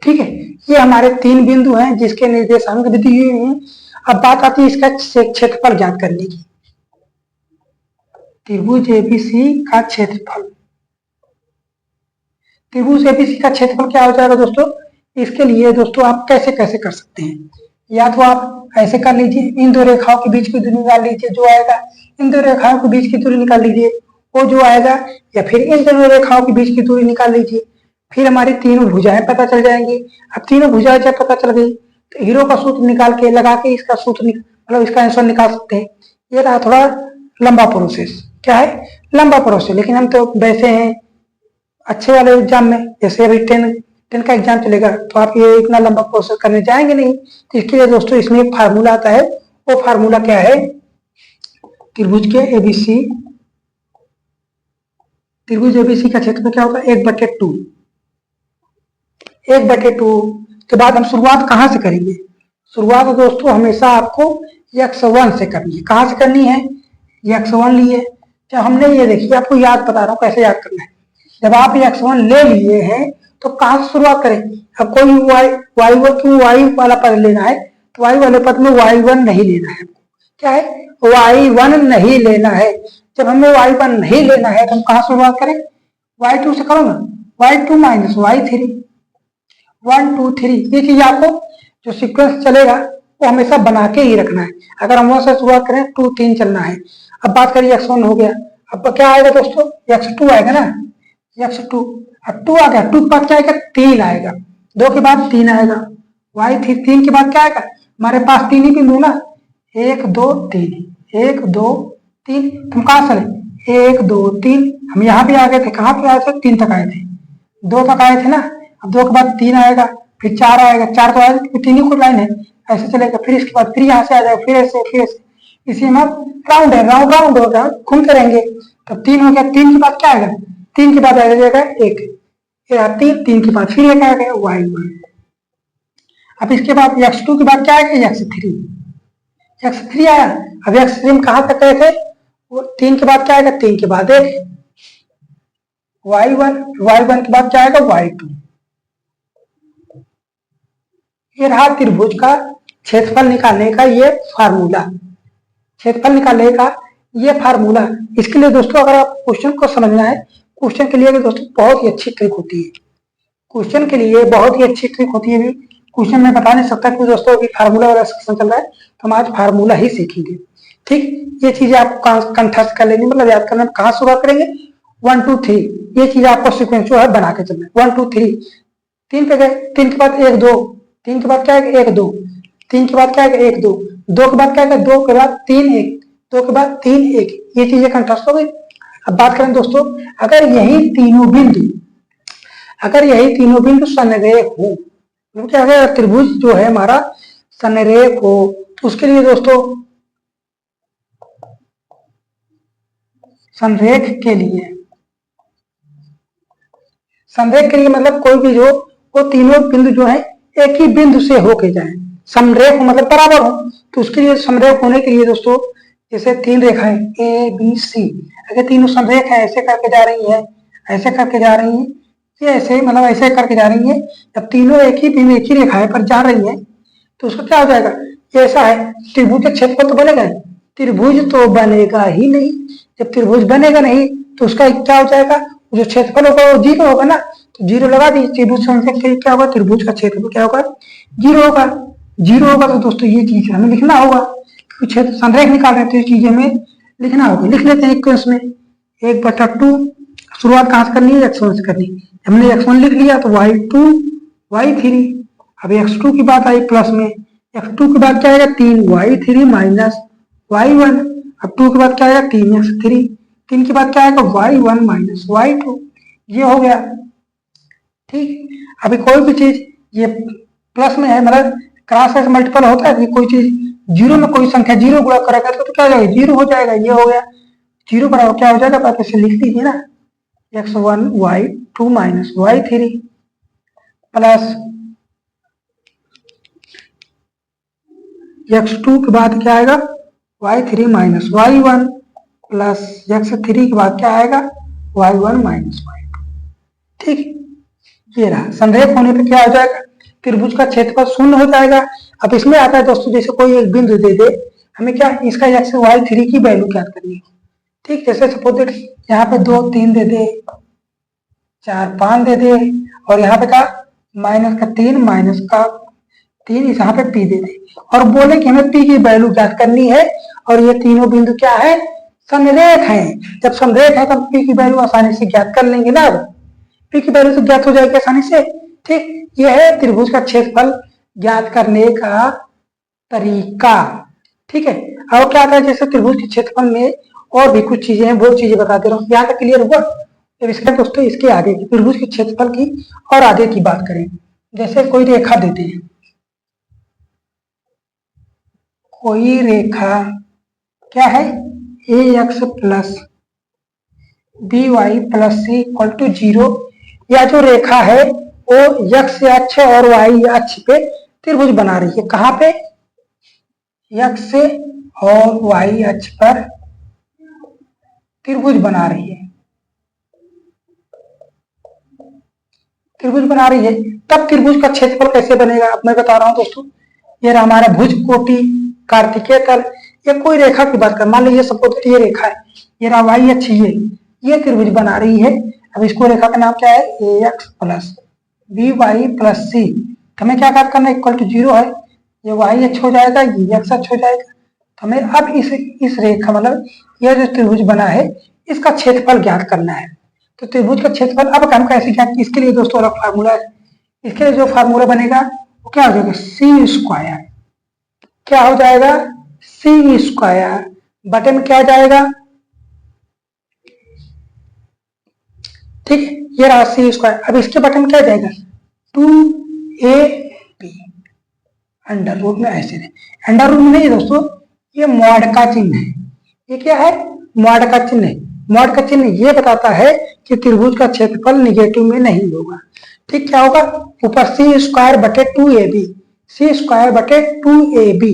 ठीक है, ये हमारे 3 बिंदु हैं जिसके निर्देशांक भी दिए हुए हैं। अब बात आती है इसका क्षेत्रफल ज्ञात करने की। त्रिभुज एबीसी का क्षेत्रफल, त्रिभुज एबीसी का क्षेत्रफल क्या हो जाएगा दोस्तों, इसके लिए दोस्तों आप कैसे कैसे कर सकते हैं। या तो आप ऐसे कर लीजिए, इन दो रेखाओं के बीच की दूरी निकाल लीजिए जो आएगा, इन दो रेखाओं के बीच की दूरी निकाल लीजिए वो जो आएगा, या फिर इन दोनों रेखाओं के बीच की दूरी निकाल लीजिए, फिर हमारी तीनों भुजाएं पता चल जाएंगी। अब तीनों भुजाएं जब पता चल गई तो हीरो का सूत्र निकाल के लगा के इसका सूत्र मतलब इसका आंसर निकाल सकते हैं। ये रहा थोड़ा लंबा प्रोसेस। क्या है? लंबा प्रोसेस। लेकिन हम तो वैसे हैं अच्छे वाले एग्जाम में, जैसे अभी टेन का एग्जाम चलेगा तो आप ये इतना लंबा प्रोसेस करने जाएंगे नहीं। तो इसके लिए दोस्तों इसमें एक फार्मूला आता है। वो फार्मूला क्या है? त्रिभुज के एबीसी, त्रिभुज एबीसी का क्षेत्रफल क्या होता है? 1/2। 1/2 के बाद हम शुरुआत कहां से करेंगे? शुरुआत दोस्तों हमेशा आपको x1 से करनी है। कहां से करनी है? x1 लिए। जब हमने ये देखिए, आपको याद बता रहा हूं कैसे याद करना है। जब आप x1 ले लिए हैं तो कहां से शुरुआत करें? अब कोई y वाला पद लेना है तो y वाले पद में y1 नहीं लेना है। क्या है? y1 नहीं लेना है। जब हमें y1 नहीं लेना है तो हम कहां शुरुआत करें? y2 से करो ना, y2 माइनस y3, 1 2 3। ये चीज आपको जो सीक्वेंस चलेगा वो हमेशा बना के ही रखना है। अगर हम वहां से शुरुआत करें 2 3 चलना है। अब बात करिए x1 हो गया, अब क्या आएगा दोस्तों? x2 आएगा ना, x2। अब 2 आ गया, 2 के बाद क्या आएगा? 3 आएगा, 2 के बाद 3 आएगा, y3। 3 के बाद क्या आएगा? हमारे पास 3 ही बिंदु ना, 1 2 3, 1 2 3। हम कहां चले? 1 2 3। हम यहाँ पे आ गए थे, कहाँ पे आए थे? 3 तक आए थे, 2 तक आए थे ना। अब 2 के बाद 3 आएगा, फिर 4 आएगा, 4 तो आएगा, 3 ही कोई लाइन है, ऐसे चलेगा। फिर इसके बाद फिर यहाँ से आ जाएगा, फिर ऐसे, फिर ऐसे। इसी में राउंड है, राउंड राउंड होगा, घूम करेंगे। तब 3 हो गया, 3 के बाद क्या आएगा? 3 के बाद आ जाएगा 1, फिर 3 के बाद फिर 1 आएगा, y1। अब इसके बाद x2 के बाद क्या आएगा? x3। x3 आया। अब x3 में कहां तक गए थे? 3 के बाद क्या आएगा? 3 के बाद 1, y1। y1 के बाद क्या आएगा? y2। ये रहा त्रिभुज का क्षेत्रफल निकालने का ये फार्मूला। क्षेत्रफल निकालने का ये फार्मूला। इसके लिए दोस्तों अगर आप क्वेश्चन को समझना है, क्वेश्चन के लिए दोस्तों बहुत ही अच्छी ट्रिक होती है। क्वेश्चन के लिए बहुत ही अच्छी ट्रिक होती है। भी क्वेश्चन में बता नहीं सकता कि दोस्तों अभी फार्मूला वाला सेक्शन चल रहा है तो हम आज फार्मूला ही सीखेंगे। ठीक, ये चीजें आपको कंठस्थ कर लेनी, मतलब याद करना। कहाँ शुरुआत करेंगे? 1 2 3। ये चीज आपको सीक्वेंस जो है बना के चलना है। 1 2 3, 3 पे गए, 3 के बाद 1 2, 3 के बाद क्या है? 1 2, 3 के बाद क्या है? 1 2, 2 के बाद क्या है? 2 के बाद 3 1, 2 के बाद 3 1। ये चीजें कंठस्थ हो गई। अब बात करें दोस्तों, अगर यही तीनों बिंदु समरेख हो, क्योंकि अगर त्रिभुज जो है हमारा समरेख हो तो उसके लिए दोस्तों समरेख के लिए मतलब कोई भी जो वो तीनों बिंदु जो है एक ही बिंदु से होके जाए, समरेख मतलब बराबर हो। तो उसके लिए समरेख होने के लिए दोस्तों जैसे 3 रेखाएं ए बी सी, अगर तीनों समरेख है, ऐसे करके जा रही है, ऐसे करके जा रही है, ये ऐसे मतलब ऐसे करके जा रही है। जब तीनों एक ही रेखाएं पर जा रही है तो उसका क्या हो जाएगा? ये ऐसा है, त्रिभुज का क्षेत्रफल तो बनेगा, त्रिभुज तो बनेगा ही नहीं। जब त्रिभुज बनेगा नहीं तो उसका क्या हो जाएगा? जो क्षेत्रफल होगा वो 0 होगा ना, तो 0 लगा दीजिए। त्रिभुज समरेख के लिए क्या होगा? त्रिभुज का क्षेत्रफल क्या होगा? 0 होगा। 0 होगा तो दोस्तों ये चीज हमें लिखना होगा, क्योंकि क्षेत्र संरेख निकाल रहे हैं तो ये चीजें हमें लिखना होगा। लिख लेते हैं इक्वेशन में 1/2। शुरुआत कहां से करनी है? x1 से करनी है। हमने x1 लिख लिया तो y2 y3। अब x2 की बात आई प्लस में, x2 के बाद क्या आएगा? 3 y3 माइनस y1। अब 2 के बाद क्या आएगा? 3x3। 3 के बाद क्या आएगा? y1 minus y2। ये हो गया। ठीक, अभी कोई भी चीज ये प्लस में है, मतलब क्रॉस से मल्टीपल होता है। कोई चीज 0 में कोई संख्या 0 गुणा करेगा तो क्या हो जाएगा? 0 हो जाएगा। ये हो गया 0 बराबर क्या हो जाएगा? आप ऐसे लिख लीजिए ना, x1 y2 minus y3 plus x2 के बाद क्या आएगा? y3 minus y1 plus x3 के बाद क्या आएगा? y1 minus y2। ठीक, ये रहा। संरेख होने पे क्या हो जाएगा? त्रिभुज का क्षेत्रफल 0 हो जाएगा। अब इसमें आता है दोस्तों, जैसे कोई एक बिंदु दे दे हमें, क्या इसका x y3 की वैल्यू क्या करनी है। ठीक, जैसे सपोज यहाँ पे 2 3 दे दे, 4 5 दे दे, और यहाँ पे का माइनस का 3 माइनस का 3 यहाँ पे P दे दे और बोले कि हमें P की वैल्यू ज्ञात करनी है और ये तीनों बिंदु क्या है, समरेख हैं। जब समरेख है तब P की वैल्यू आसानी से ज्ञात कर लेंगे ना। P की वैल्यू तो ज्ञात हो जाएगी आसानी से। ठीक, यह है त्रिभुज का क्षेत्रफल ज्ञात करने का तरीका। ठीक है, अब क्या आता है, जैसे त्रिभुज के क्षेत्रफल में और भी कुछ चीजें हैं, वो चीजें बता दे रहा हूँ। यहाँ तक क्लियर हुआ? अब इसके दोस्तों इसके आगे की त्रिभुज के क्षेत्रफल की और आगे की बात करें। जैसे कोई रेखा देते हैं, कोई रेखा क्या है, ax plus by plus C equal to 0, या जो रेखा है वो x अक्ष और y अक्ष पे त्रिभुज बना रही है। कहाँ पे, x और y अक्ष पर त्रिभुज बना रही है, त्रिभुज बना रही है। तब त्रिभुज का क्षेत्रफल कैसे बनेगा, अब मैं बता रहा हूं दोस्तों। ये रहा हमारा भुज कोटि कार्तिकेय तल, ये कोई रेखा की बात कर, मान लीजिए सपोज ये रेखा है, ये रहा वाई अक्ष, ये त्रिभुज बना रही है। अब इसको रेखा का नाम क्या है, ax प्लस by प्लस सी। हमें क्या बात करना है, इक्वल टू 0 है, ये y अक्ष हो जाएगा, ये x अक्ष हो जाएगा। हमें अब इस रेखा मतलब यह जो त्रिभुज बना है इसका क्षेत्रफल ज्ञात करना है। तो त्रिभुज का क्षेत्रफल अब हम कैसे ज्ञात, इसके लिए दोस्तों अलग फार्मूला है। इसके लिए जो फार्मूला बनेगा वो क्या हो जाएगा, सी स्क्वायर, क्या हो जाएगा, सी स्क्वायर बटे में क्या जाएगा, ठीक है, ये रहा सी स्क्वायर। अब इसके बटे में क्या जाएगा, 2ab अंडर रूट में, ऐसे नहीं, अंडर रूट में नहीं दोस्तों, ये मॉड का चिन्ह है। ये क्या है, मॉड का चिन्ह है। मॉड का चिन्ह ये बताता है कि त्रिभुज का क्षेत्रफल निगेटिव में नहीं होगा। ठीक, क्या होगा, ऊपर सी स्क्वायर बटे 2ab, सी स्क्वायर बटे 2ab,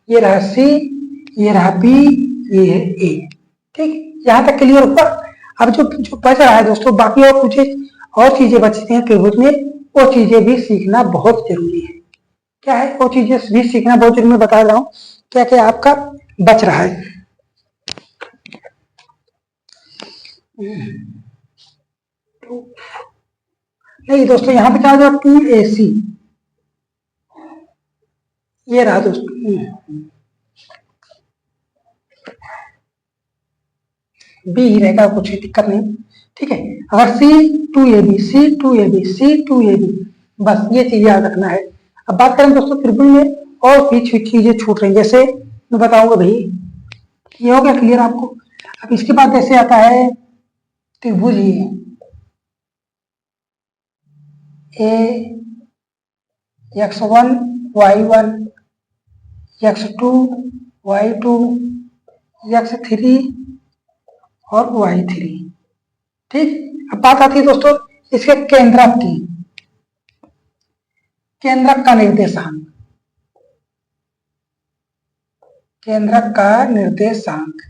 ये रहा सी, ये रहा बी, ये है ए। ठीक, यहां तक क्लियर हुआ। अब जो बच रहा है दोस्तों, बाकी और कुछ और चीजें बचती हैं त्रिभुज में, वो चीजें भी सीखना बहुत जरूरी है। क्या है, वो चीजें भी सीखना बहुत जरूरी, मैं बता रहा हूँ क्या क्या आपका बच रहा है। नहीं दोस्तों, यहाँ पे क्या होगा, 2ac, ये रहा दोस्तों, बी ही रहेगा, कुछ दिक्कत नहीं। ठीक है, अगर C2ab, C2ab, C2ab, बस ये चीज याद रखना है। अब बात करें दोस्तों त्रिभुज में और भी चीजें छूट रही, जैसे मैं बताऊंगा भाई, ये हो गया क्लियर आपको। अब इसके बाद जैसे आता है त्रिभुज x1 y1 x2 y2 x3 और y3। ठीक, अब बात आती है दोस्तों इसके केंद्रक की, केंद्रक का निर्देशांक, केंद्रक का निर्देशांक,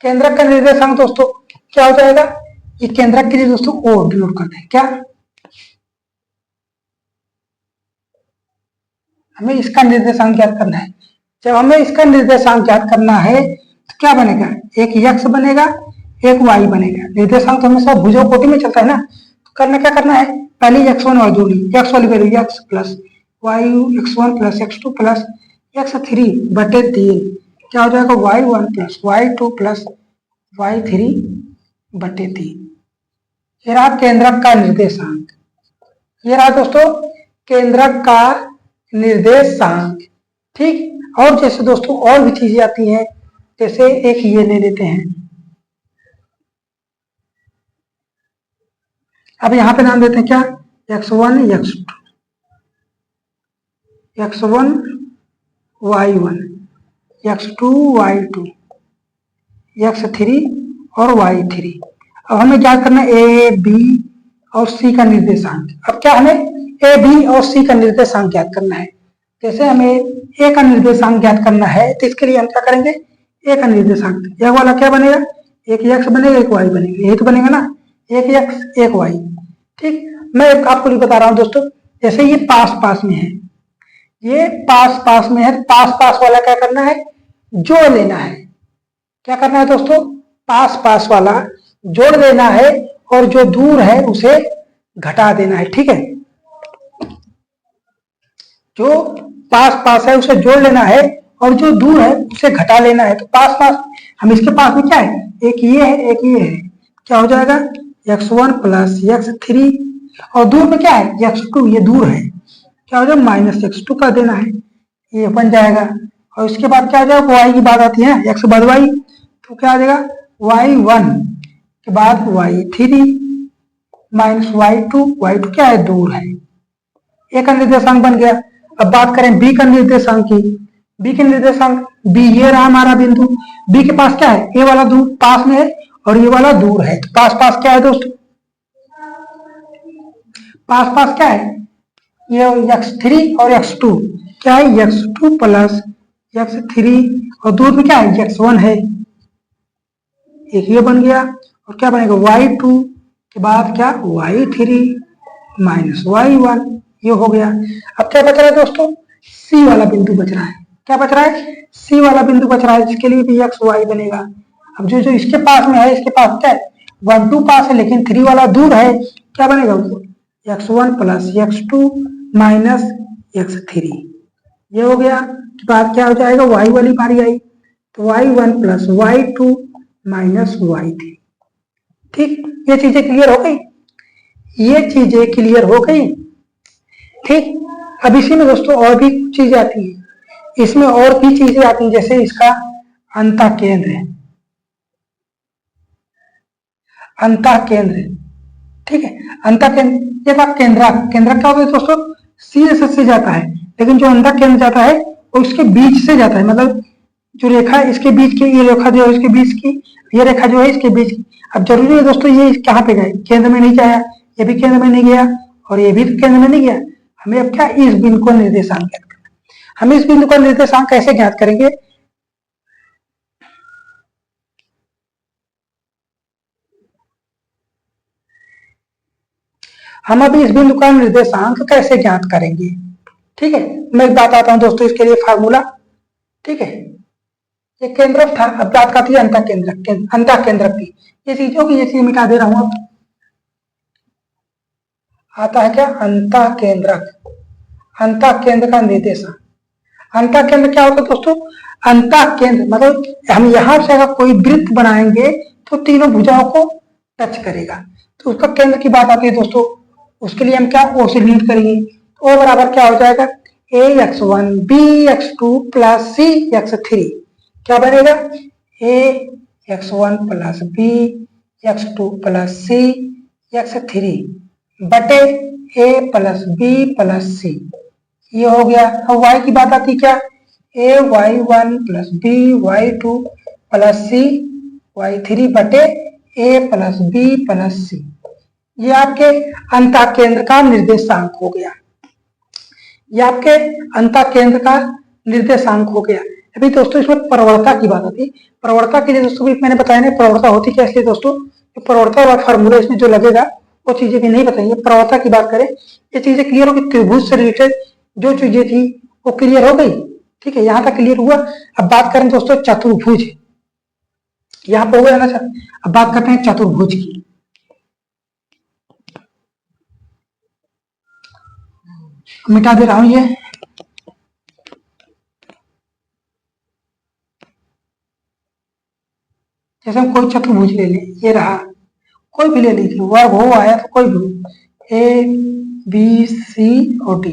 केंद्रक का निर्देशांक दोस्तों क्या हो जाएगा, ये केंद्रक के लिए दोस्तों ओ डिनोट करते हैं। क्या, हमें इसका निर्देशांक ज्ञात करना है। जब हमें इसका निर्देशांक ज्ञात करना है तो क्या बनेगा, एक x बनेगा, एक y बनेगा। निर्देशांक तो हमेशा भुजों कोटि में चलता है ना, तो करना क्या करना है, पहले x1 y जोड़ी, x वाली value x plus y x1 plus x2 plus x3 बटे 3, क्या हो जाएगा, y1 plus y2 plus y3 बटे 3। ये रहा केंद्रक का निर्देशांक, ये रहा दोस्तों केंद्रक का निर्देशांक। ठीक, और जैसे दोस्तों और भी चीजें आती हैं, जैसे एक ये ले लेते हैं, अब यहां पे नाम देते हैं क्या, x1 x2, x1 y1 x2 y2 x3 और y3। अब हमें क्या करना है, ए बी और सी का निर्देशांक। अब क्या हमें ए बी और सी का निर्देशांक ज्ञात करना है। जैसे हमें ए का निर्देशांक ज्ञात करना है तो इसके लिए हम क्या करेंगे, ए का निर्देशांक, यह वाला क्या बनेगा, एक x बनेगा, एक y बनेगा, यही तो बनेगा ना, एक x एक y। ठीक, मैं आपको नहीं बता रहा हूं दोस्तों, जैसे ये पास पास में है, ये पास पास में है, पास पास वाला क्या करना है, जोड़ लेना है। क्या करना है दोस्तों, पास पास वाला जोड़ देना है और जो दूर है उसे घटा देना है। ठीक है, जो पास पास है उसे जोड़ लेना है और जो दूर है उसे घटा लेना है। तो पास पास हम इसके पास में क्या है, एक ये है एक ये है, क्या हो जाएगा x1 प्लस x3 और दूर में क्या है x2, ये दूर है, क्या हो जाएगा माइनस x2 का देना है, ये बन जाएगा। और इसके बाद क्या हो जाएगा, y की बात आती है x बाद y, तो क्या आ जाएगा y1 के बाद y3 माइनस y2 क्या है दूर है, ए का निर्देशांक बन गया। अब बात करें बी का निर्देशांक की, बी के निर्देशांक बी ये रहा हमारा बिंदु, बी के पास क्या है, ए वाला दूर पास में है और ये वाला दूर है, तो पास पास क्या है दोस्तों, पास पास क्या है, ये x3 और x2, क्या है x2 प्लस x3 और दूर में क्या है x1 है, एक ये बन गया। और क्या बनेगा y2 के बाद क्या y3 माइनस y1, ये हो गया। अब क्या बच रहा है दोस्तों, सी वाला बिंदु बच रहा है, क्या बच रहा है, सी वाला बिंदु बच रहा है, जिसके लिए भी एक्स वाई बनेगा। अब जो जो इसके पास में है, इसके पास क्या है 1 2 पास है लेकिन 3 वाला दूर है, क्या बनेगा x1 plus x2 minus x3, ये हो गया। के बाद क्या हो जाएगा y वाली बारी आई, तो y1 plus y2 minus y3। ठीक, ये चीजें क्लियर हो गई, ये चीजें क्लियर हो गई। ठीक, अब इसी में दोस्तों और भी कुछ चीजें आती है, इसमें और भी चीजें आती हैं, जैसे इसका अंतः केंद्र है, अंतः केंद्र, ठीक है, अंतः केंद्र, ये बात केंद्रक, केंद्रक क्या होता है दोस्तों, सीधे से जाता है, लेकिन जो अंतः केंद्र जाता है वो इसके बीच से जाता है, मतलब जो रेखा इसके बीच की, ये रेखा जो है इसके बीच की, ये रेखा जो है इसके बीच की। अब जरूरी है दोस्तों ये कहाँ पे गए, केंद्र में नहीं जाया, ये भी केंद्र में नहीं गया और ये भी तो केंद्र में नहीं गया। हमें अब क्या इस बिंदु का निर्देशांक ज्ञात करना, हम इस बिंदु का निर्देशांक कैसे ज्ञात करेंगे, हम अभी इस बिंदु का निर्देशांक कैसे ज्ञात करेंगे। ठीक है, मैं एक बात आता हूं दोस्तों, इसके लिए फार्मूला, ठीक है, ये केंद्रक था, अब बात करती है अंतः केंद्रक, अंतः केंद्रक की। ये चीज होगी, ये चीज मिटा दे रहा हूं, अब आता है क्या अंतः केंद्रक, अंतः केंद्र का निर्देशांक। अंतः केंद्र क्या होता है दोस्तों, अंतः केंद्र मतलब हम यहां से अगर कोई वृत्त बनाएंगे तो तीनों भुजाओं को टच करेगा, तो उसका केंद्र की बात आती है दोस्तों, उसके लिए हम क्या ओ से लीड करेंगे, तो ओ बराबर क्या हो जाएगा ए x1 b x2 plus C x3, क्या बनेगा A x1 plus b x2 plus C x3 बटे A plus B plus C, ये हो गया। अब y की बात आती क्या, A y1 plus B y2 plus C y3 बटे A plus B plus C, ये आपके अंतः केंद्र का निर्देशांक हो गया, ये आपके अंतः केंद्र का निर्देशांक हो गया। अभी दोस्तों इसमें प्रवणता की बात आती है, प्रवणता के लिए दोस्तों भी मैंने बताया नहीं प्रवणता होती क्या, इसलिए दोस्तों प्रवणता वाला फार्मूला इसमें जो लगेगा वो चीजें भी नहीं बताएंगे। प्रवणता की बात करें, ये चीजें क्लियर होगी, त्रिभुज से रिलेटेड जो चीजें थी वो क्लियर हो गई, ठीक है, यहाँ तक क्लियर हुआ। अब बात करें दोस्तों चतुर्भुज, यहाँ पे हो गया ना सर, अब बात करते हैं चतुर्भुज की। मिटा दे रहा हूं ये, जैसे हम कोई चतुर्भुज ले लें, ये रहा, कोई भी ले लीजिए, वर्ग हो आया तो कोई भी, ए बी सी और डी,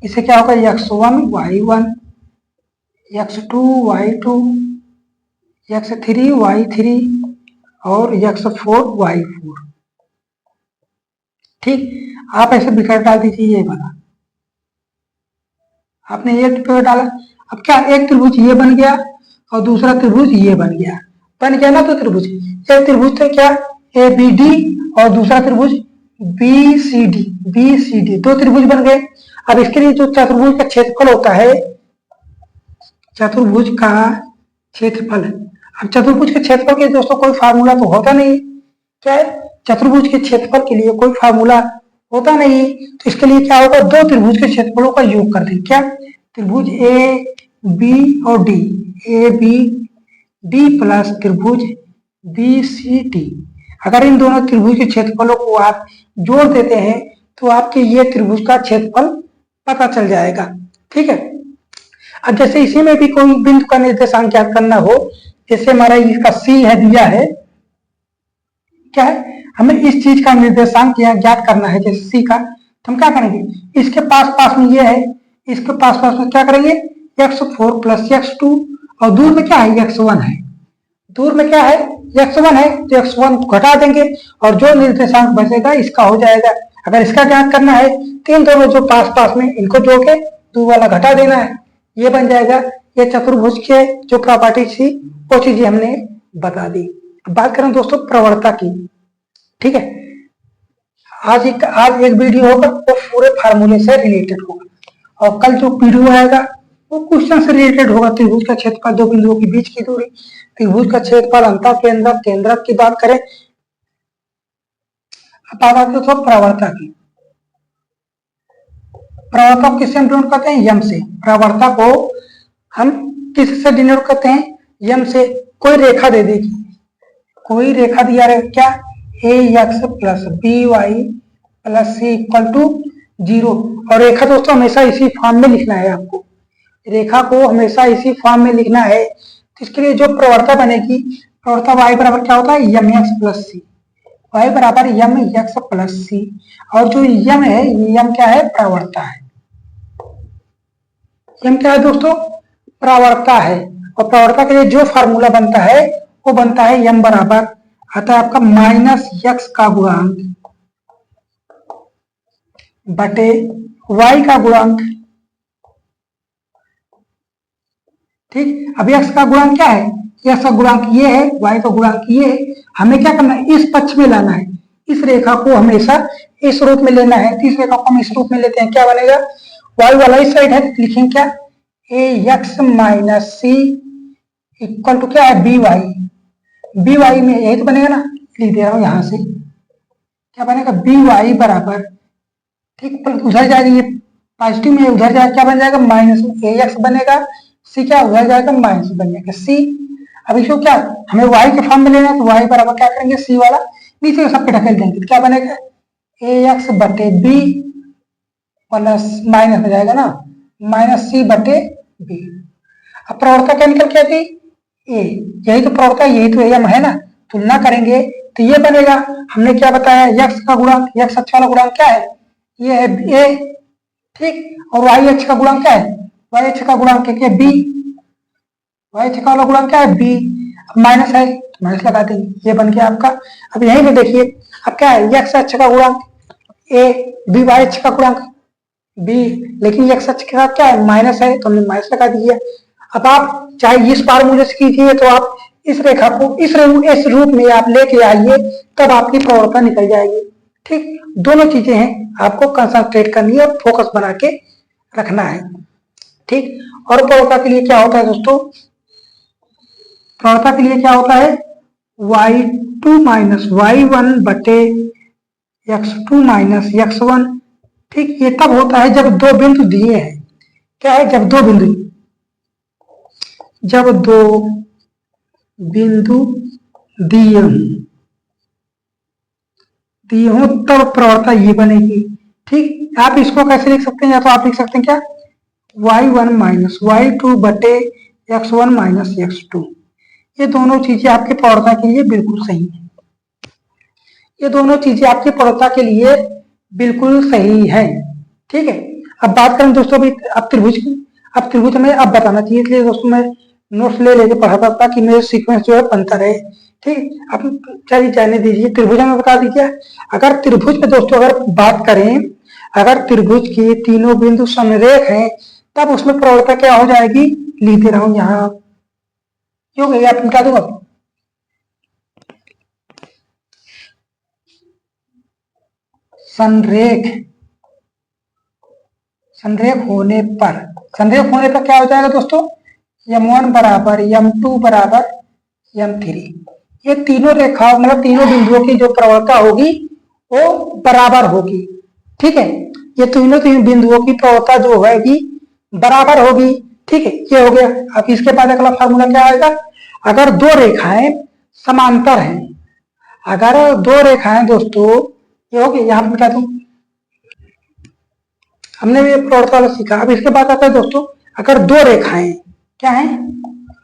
इसे क्या होगा x1 y1 x2 y2 x3 y3 और x4 y4, ठीक, आप ऐसे बिखर डाल दीजिए, ये वाला आपने ये पेड़ डाला, अब क्या एक त्रिभुज ये बन गया और दूसरा त्रिभुज ये बन गया, बन गया ना, तो त्रिभुज, एक त्रिभुज थे क्या ए बी डी और दूसरा त्रिभुज बी सी डी, दो त्रिभुज बन गए। अब इसके लिए जो चतुर्भुज का क्षेत्रफल होता है, चतुर्भुज का क्षेत्रफल, अब चतुर्भुज के क्षेत्रफल के दोस्तों कोई फार्मूला तो होता नहीं, क्या है चतुर्भुज के क्षेत्रफल के लिए कोई फार्मूला होता नहीं, तो इसके लिए क्या होगा, दो त्रिभुज के क्षेत्रफलों का योग कर दें, क्या त्रिभुज ए बी और डी, ए बी डी प्लस त्रिभुज बी सी डी, अगर इन दोनों त्रिभुज के क्षेत्रफलों को आप जोड़ देते हैं तो आपके ये त्रिभुज का क्षेत्रफल पता चल जाएगा। ठीक है। अब जैसे इसी में भी कोई बिंदु का निर्देशांक ज्ञात करना हो, जैसे हमारा इसका सी है दिया है, क्या है, हमें इस चीज का निर्देशांक ज्ञात करना है, जैसे सी का, तो हम क्या करेंगे, इसके पास पास में ये है, इसके पास पास में क्या करेंगे, x4 प्लस x2, और दूर में क्या है, x1 है, दूर में क्या है, x1 है, तो x1 को घटा देंगे और जो निर्देशांक बचेगा इसका हो जाएगा। अगर इसका ज्ञात करना है तो इन दोनों जो पास पास में इनको जोड़ के दूर वाला घटा देना है, ये बन जाएगा। ये चतुर्भुज के जो प्रॉपर्टी थी वो चीजें हमने बता दी। अब बात करें दोस्तों प्रवणता की, ठीक है। आज एक वीडियो होगा वो पूरे फार्मूले से रिलेटेड होगा, और कल जो वीडियो आएगा वो क्वेश्चन से रिलेटेड होगा। त्रिभुज का क्षेत्रफल, दो बिंदुओं के बीच की दूरी, त्रिभुज का क्षेत्रफल, अंतः केंद्रक, केंद्रक की बात करें। अब बात आती है तो प्रवणता की। प्रवणता को किससे डिनोट करते हैं, यम से। प्रवणता को हम किससे डिनोट करते हैं, यम से। कोई रेखा दे देगी, कोई रेखा दिया रहे, क्या, A X plus B Y plus C equal to 0। और रेखा दोस्तों हमेशा इसी फॉर्म में लिखना है आपको, रेखा को हमेशा इसी फॉर्म में लिखना है। तो इसके लिए जो प्रवणता बनेगी, प्रवणता y बराबर क्या होता है, यम एक्स प्लस सी, y बराबर यम एक्स प्लस सी। और जो यम है, यम क्या है, प्रवणता है। यम क्या है दोस्तों, प्रवणता है। और प्रवणता के लिए जो फार्मूला बनता है वो बनता है यम बराबर आता है आपका माइनस एक्स का गुणांक बटे y का गुणांक। ठीक, अब x का गुणांक क्या है, x का गुणांक ये है, y का गुणांक ये है। हमें क्या करना है, इस पक्ष में लाना है, इस रेखा को हमेशा इस रूप में लेना है। इस रेखा को हम इस रूप में लेते हैं, क्या बनेगा, y वाला इस साइड है, लिखेंगे क्या, A X minus C equal to क्या है, बी वाई। बी वाई में यही तो बनेगा ना, लिख दे रहा हूं यहां से, क्या बनेगा, बी वाई बराबर, ठीक, उधर जाएगा, ये पॉजिटिव में उधर जाएगा, क्या बन जाएगा, माइनस ए एक्स बनेगा, सी क्या उधर जाएगा, माइनस बन जाएगा सी। अब इसको क्या, हमें y के फॉर्म में लेना है, तो y बराबर क्या करेंगे, सी वाला नीचे सब पे ढकेल देंगे, तो क्या बनेगा, ए एक्स बटे बी प्लस माइनस हो जाएगा ना, माइनस सी बटे बी। अब प्रवणता क्या निकल के आती, ए, यही तो प्रवणता, यही तो यम है ना, तुलना करेंगे तो ये बनेगा। हमने क्या बताया, यक्स का गुणांक, यक्स अक्ष वाला गुणांक क्या है, ये है ए, ठीक, और वाई अक्ष का गुणांक क्या है, वाई अक्ष का गुणांक है बी, वाई अक्ष का वाला गुणांक क्या है, बी। अब माइनस है तो माइनस लगा देंगे, ये बन गया आपका। अब यहीं पे देखिए, अब क्या है, यक्स अक्ष का गुणांक ए, बी वाई अक्ष का गुणांक बी, लेकिन यक्स अक्ष के साथ क्या है, माइनस है, तो हमने माइनस लगा दिया। अब आप चाहे इस फार्मूले से कीजिए, तो आप इस रेखा को इस रूप में आप लेके आइए, तब आपकी प्रवणता निकल जाएगी। ठीक, दोनों चीजें हैं, आपको कंसंट्रेट करनी है और फोकस बना के रखना है। ठीक, और प्रवणता के लिए क्या होता है दोस्तों, प्रवणता के लिए क्या होता है, y2 माइनस y1 बटे x2 माइनस x1। ठीक, ये तब होता है जब दो बिंदु दिए हैं, क्या है, जब दो बिंदु दिए हों तब प्रवणता ये बनेगी। ठीक, आप इसको कैसे लिख सकते हैं, या तो आप लिख सकते हैं क्या, y1 माइनस y2 बटे x1 माइनस x2। ये दोनों चीजें आपके प्रवणता के लिए बिल्कुल सही है, ये दोनों चीजें आपकी प्रवणता के लिए बिल्कुल सही है। ठीक है, अब बात करें दोस्तों अभी अब त्रिभुज की। अब त्रिभुज हमें अब बताना चाहिए, इसलिए दोस्तों मैं नोट्स ले लेके पढ़ा था कि मेरे सीक्वेंस जो है बनता रहे। ठीक, अब चलिए जाने दीजिए, त्रिभुज में बता दीजिए। अगर त्रिभुज में दोस्तों अगर बात करें, अगर त्रिभुज के तीनों बिंदु समरेख हैं, तब उसमें प्रवणता क्या हो जाएगी, लिख दे रहा हूं यहाँ, क्यों गई आप निकाल दूंगा। संरेख होने पर क्या हो जाएगा दोस्तों, m1 बराबर m2 बराबर m3। ये तीनों रेखा मतलब तीनों बिंदुओं की जो प्रवणता होगी वो बराबर होगी। ठीक है, ये तीनों बिंदुओं की प्रवणता जो होगी बराबर होगी। ठीक है, ये हो गया। अब इसके बाद अगला फार्मूला क्या आएगा, अगर दो रेखाएं समांतर हैं, अगर दो रेखाएं दोस्तों, ये हो गया, यहां पर मिटा दूं, हमने भी प्रवर्तक वाला सीखा। अब इसके बाद आता है दोस्तों, अगर दो रेखाएं, क्या है,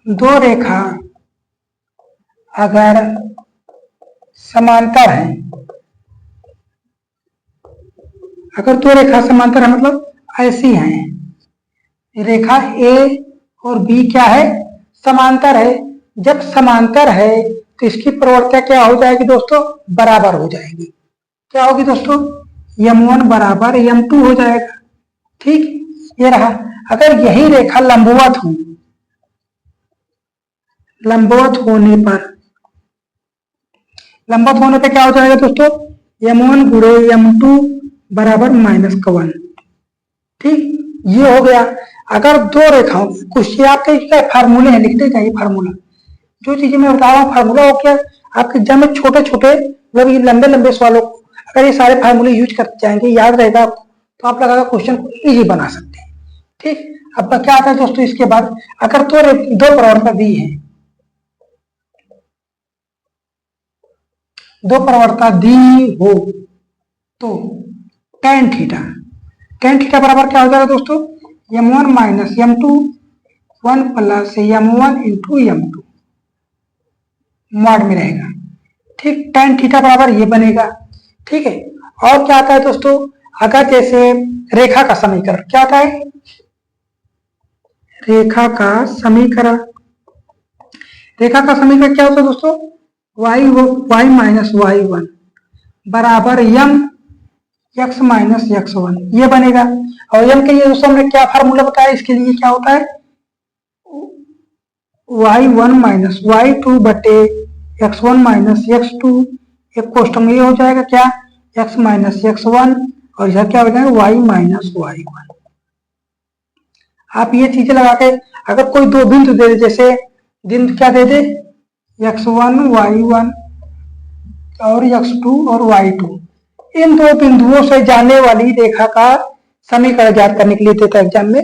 दो रेखा अगर समांतर है, अगर दो रेखा समांतर है मतलब ऐसी हैं, रेखा ए और बी क्या है, समांतर है। जब समांतर है तो इसकी प्रवणता क्या हो जाएगी दोस्तों, बराबर हो जाएगी। क्या होगी दोस्तों, m1 बराबर m2 हो जाएगा। ठीक, ये रहा। अगर यही रेखा लंबवत हो, लंबवत होने पर क्या हो जाएगा दोस्तों, m1 गुणे m2 बराबर -1। ठीक, ये हो गया। अगर दो रेखाओं, कुछ आपके क्या फार्मूले हैं, लिखते जाइए फार्मूला। जो चीजें मैं बता रहा हूँ फार्मूला हो क्या, आपके एग्जाम में छोटे छोटे मतलब ये लंबे लंबे सवालों को अगर ये सारे फार्मूले यूज करते जाएंगे, याद रहेगा आपको, तो आप लगा क्वेश्चन को इजी बना सकते हैं। ठीक, अब क्या आता है दोस्तों, इसके बाद अगर दो प्रवणता दी है, दो प्रवणता दी हो तो tan थीटा बराबर क्या हो जाएगा दोस्तों, m1 minus m2 1 plus m1 into m2 mod में रहेगा। ठीक, tan थीटा बराबर ये बनेगा। ठीक है, और क्या आता है दोस्तों, अगर जैसे रेखा का समीकरण क्या आता है, रेखा का समीकरण क्या होता है दोस्तों, y माइनस y1 बराबर m x माइनस x1 ये बनेगा। और m के लिए दोस्तों हमने क्या फार्मूला बताया, इसके लिए क्या होता है, y1 माइनस y2 बटे x1 माइनस x2, एक कोष्टक में ये हो जाएगा क्या, x माइनस x1 और यह क्या हो जाएगा y माइनस y1। आप ये चीजें लगा के अगर कोई दो बिंदु दे दे, जैसे बिंदु क्या दे दे, x1 y1 और x2 और y2, इन दो बिंदुओं से जाने वाली रेखा का समीकरण ज्ञात करने के लिए देता है एग्जाम में।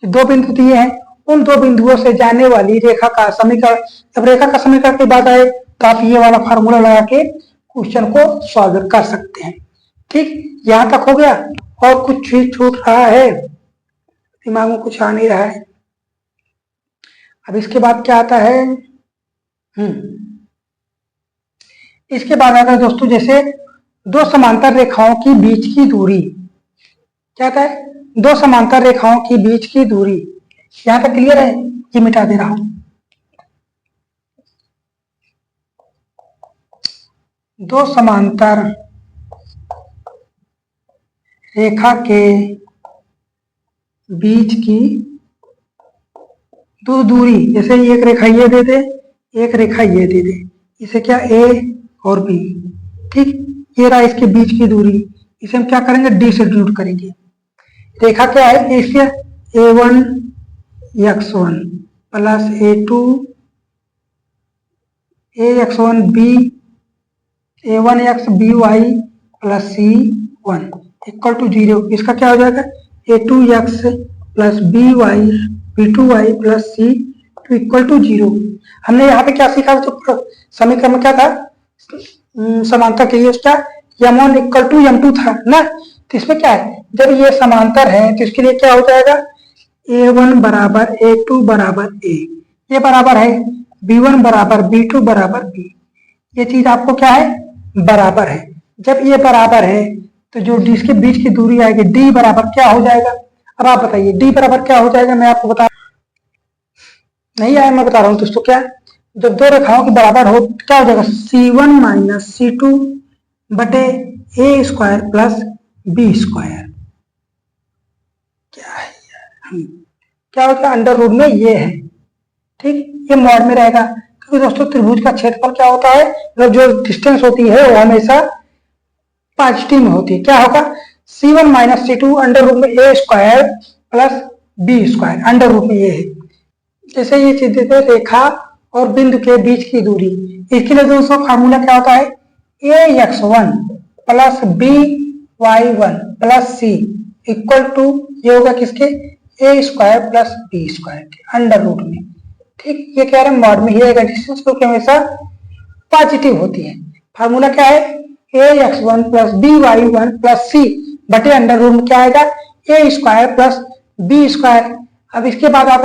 दो बिंदु दिए हैं, उन दो बिंदुओं से जाने वाली रेखा का समीकरण, जब रेखा का समीकरण की बात आए तो आप ये वाला फार्मूला लगा के क्वेश्चन को सॉल्व कर सकते हैं। ठीक, यहां तक हो गया, और कुछ भी छूट रहा है, दिमाग में कुछ आ नहीं रहा है। अब इसके बाद क्या आता है, इसके बाद आता है दोस्तों, जैसे दो समांतर रेखाओं की बीच की दूरी, क्या आता है, दो समांतर रेखाओं की बीच की दूरी, यहां तक क्लियर है, ये मिटा दे रहा हूं। दो समांतर रेखा के बीच की दो दूरी, जैसे एक रेखा ये दे दे, एक रेखा ये दे दे, इसे क्या a और b। ठीक, ये रहा इसके बीच की दूरी, इसे हम क्या करेंगे, d से डिनोट करेंगे। रेखा क्या है, इसके a1 x1 plus a2 ax1 b a1x by plus c1 equal to 0। इसका क्या हो जाएगा, a2x plus b2y plus c2 equal to 0। हमने यहाँ पे क्या सीखा, तो समीकरण में क्या था, समांतर के लिए उसका m1 इक्वल टू m2 था ना। तो इसमें क्या है, जब ये समांतर है तो इसके लिए क्या हो जाएगा, a1 बराबर a2 बराबर a, ये बराबर है b1 बराबर b2 बराबर b। ये चीज आपको क्या है, बराबर है। जब ये बराबर है तो जो इसके बीच की दूरी आएगी d बराबर क्या हो जाएगा। अब आप बताइए d बराबर क्या हो जाएगा, मैं आपको बता नहीं आया, मैं बता रहा हूं दोस्तों। क्या, जब दो रेखाओं के बराबर हो क्या हो जाएगा, c1 माइनस c2 बटे a square plus b square. क्या है यार, क्या होगा, अंडर रूट में ये है। ठीक, ये मॉड में रहेगा, क्योंकि दोस्तों त्रिभुज का क्षेत्रफल क्या होता है, मतलब जो डिस्टेंस होती है वो हमेशा पॉजिटिव में होती है। क्या होगा, c1 minus c2 under root में a square plus b square, under root में ये है। जैसे ये चीज देते रेखा और बिंदु के बीच की दूरी, इसके लिए दोस्तों फार्मूला क्या होता है, ax1 plus by1 plus c equal to ये होगा किसके, a square plus b square के अंडर रूट में। ठीक, ये कह रहे हैं मॉड में ही रहेगा, डिस्टेंस को हमेशा पॉजिटिव होती है। फार्मूला क्या है, ax1 plus by1 plus c बटे अंडर रूट में क्या आएगा, ए स्क्वायर प्लस बी स्क्वायर। अब इसके बाद आता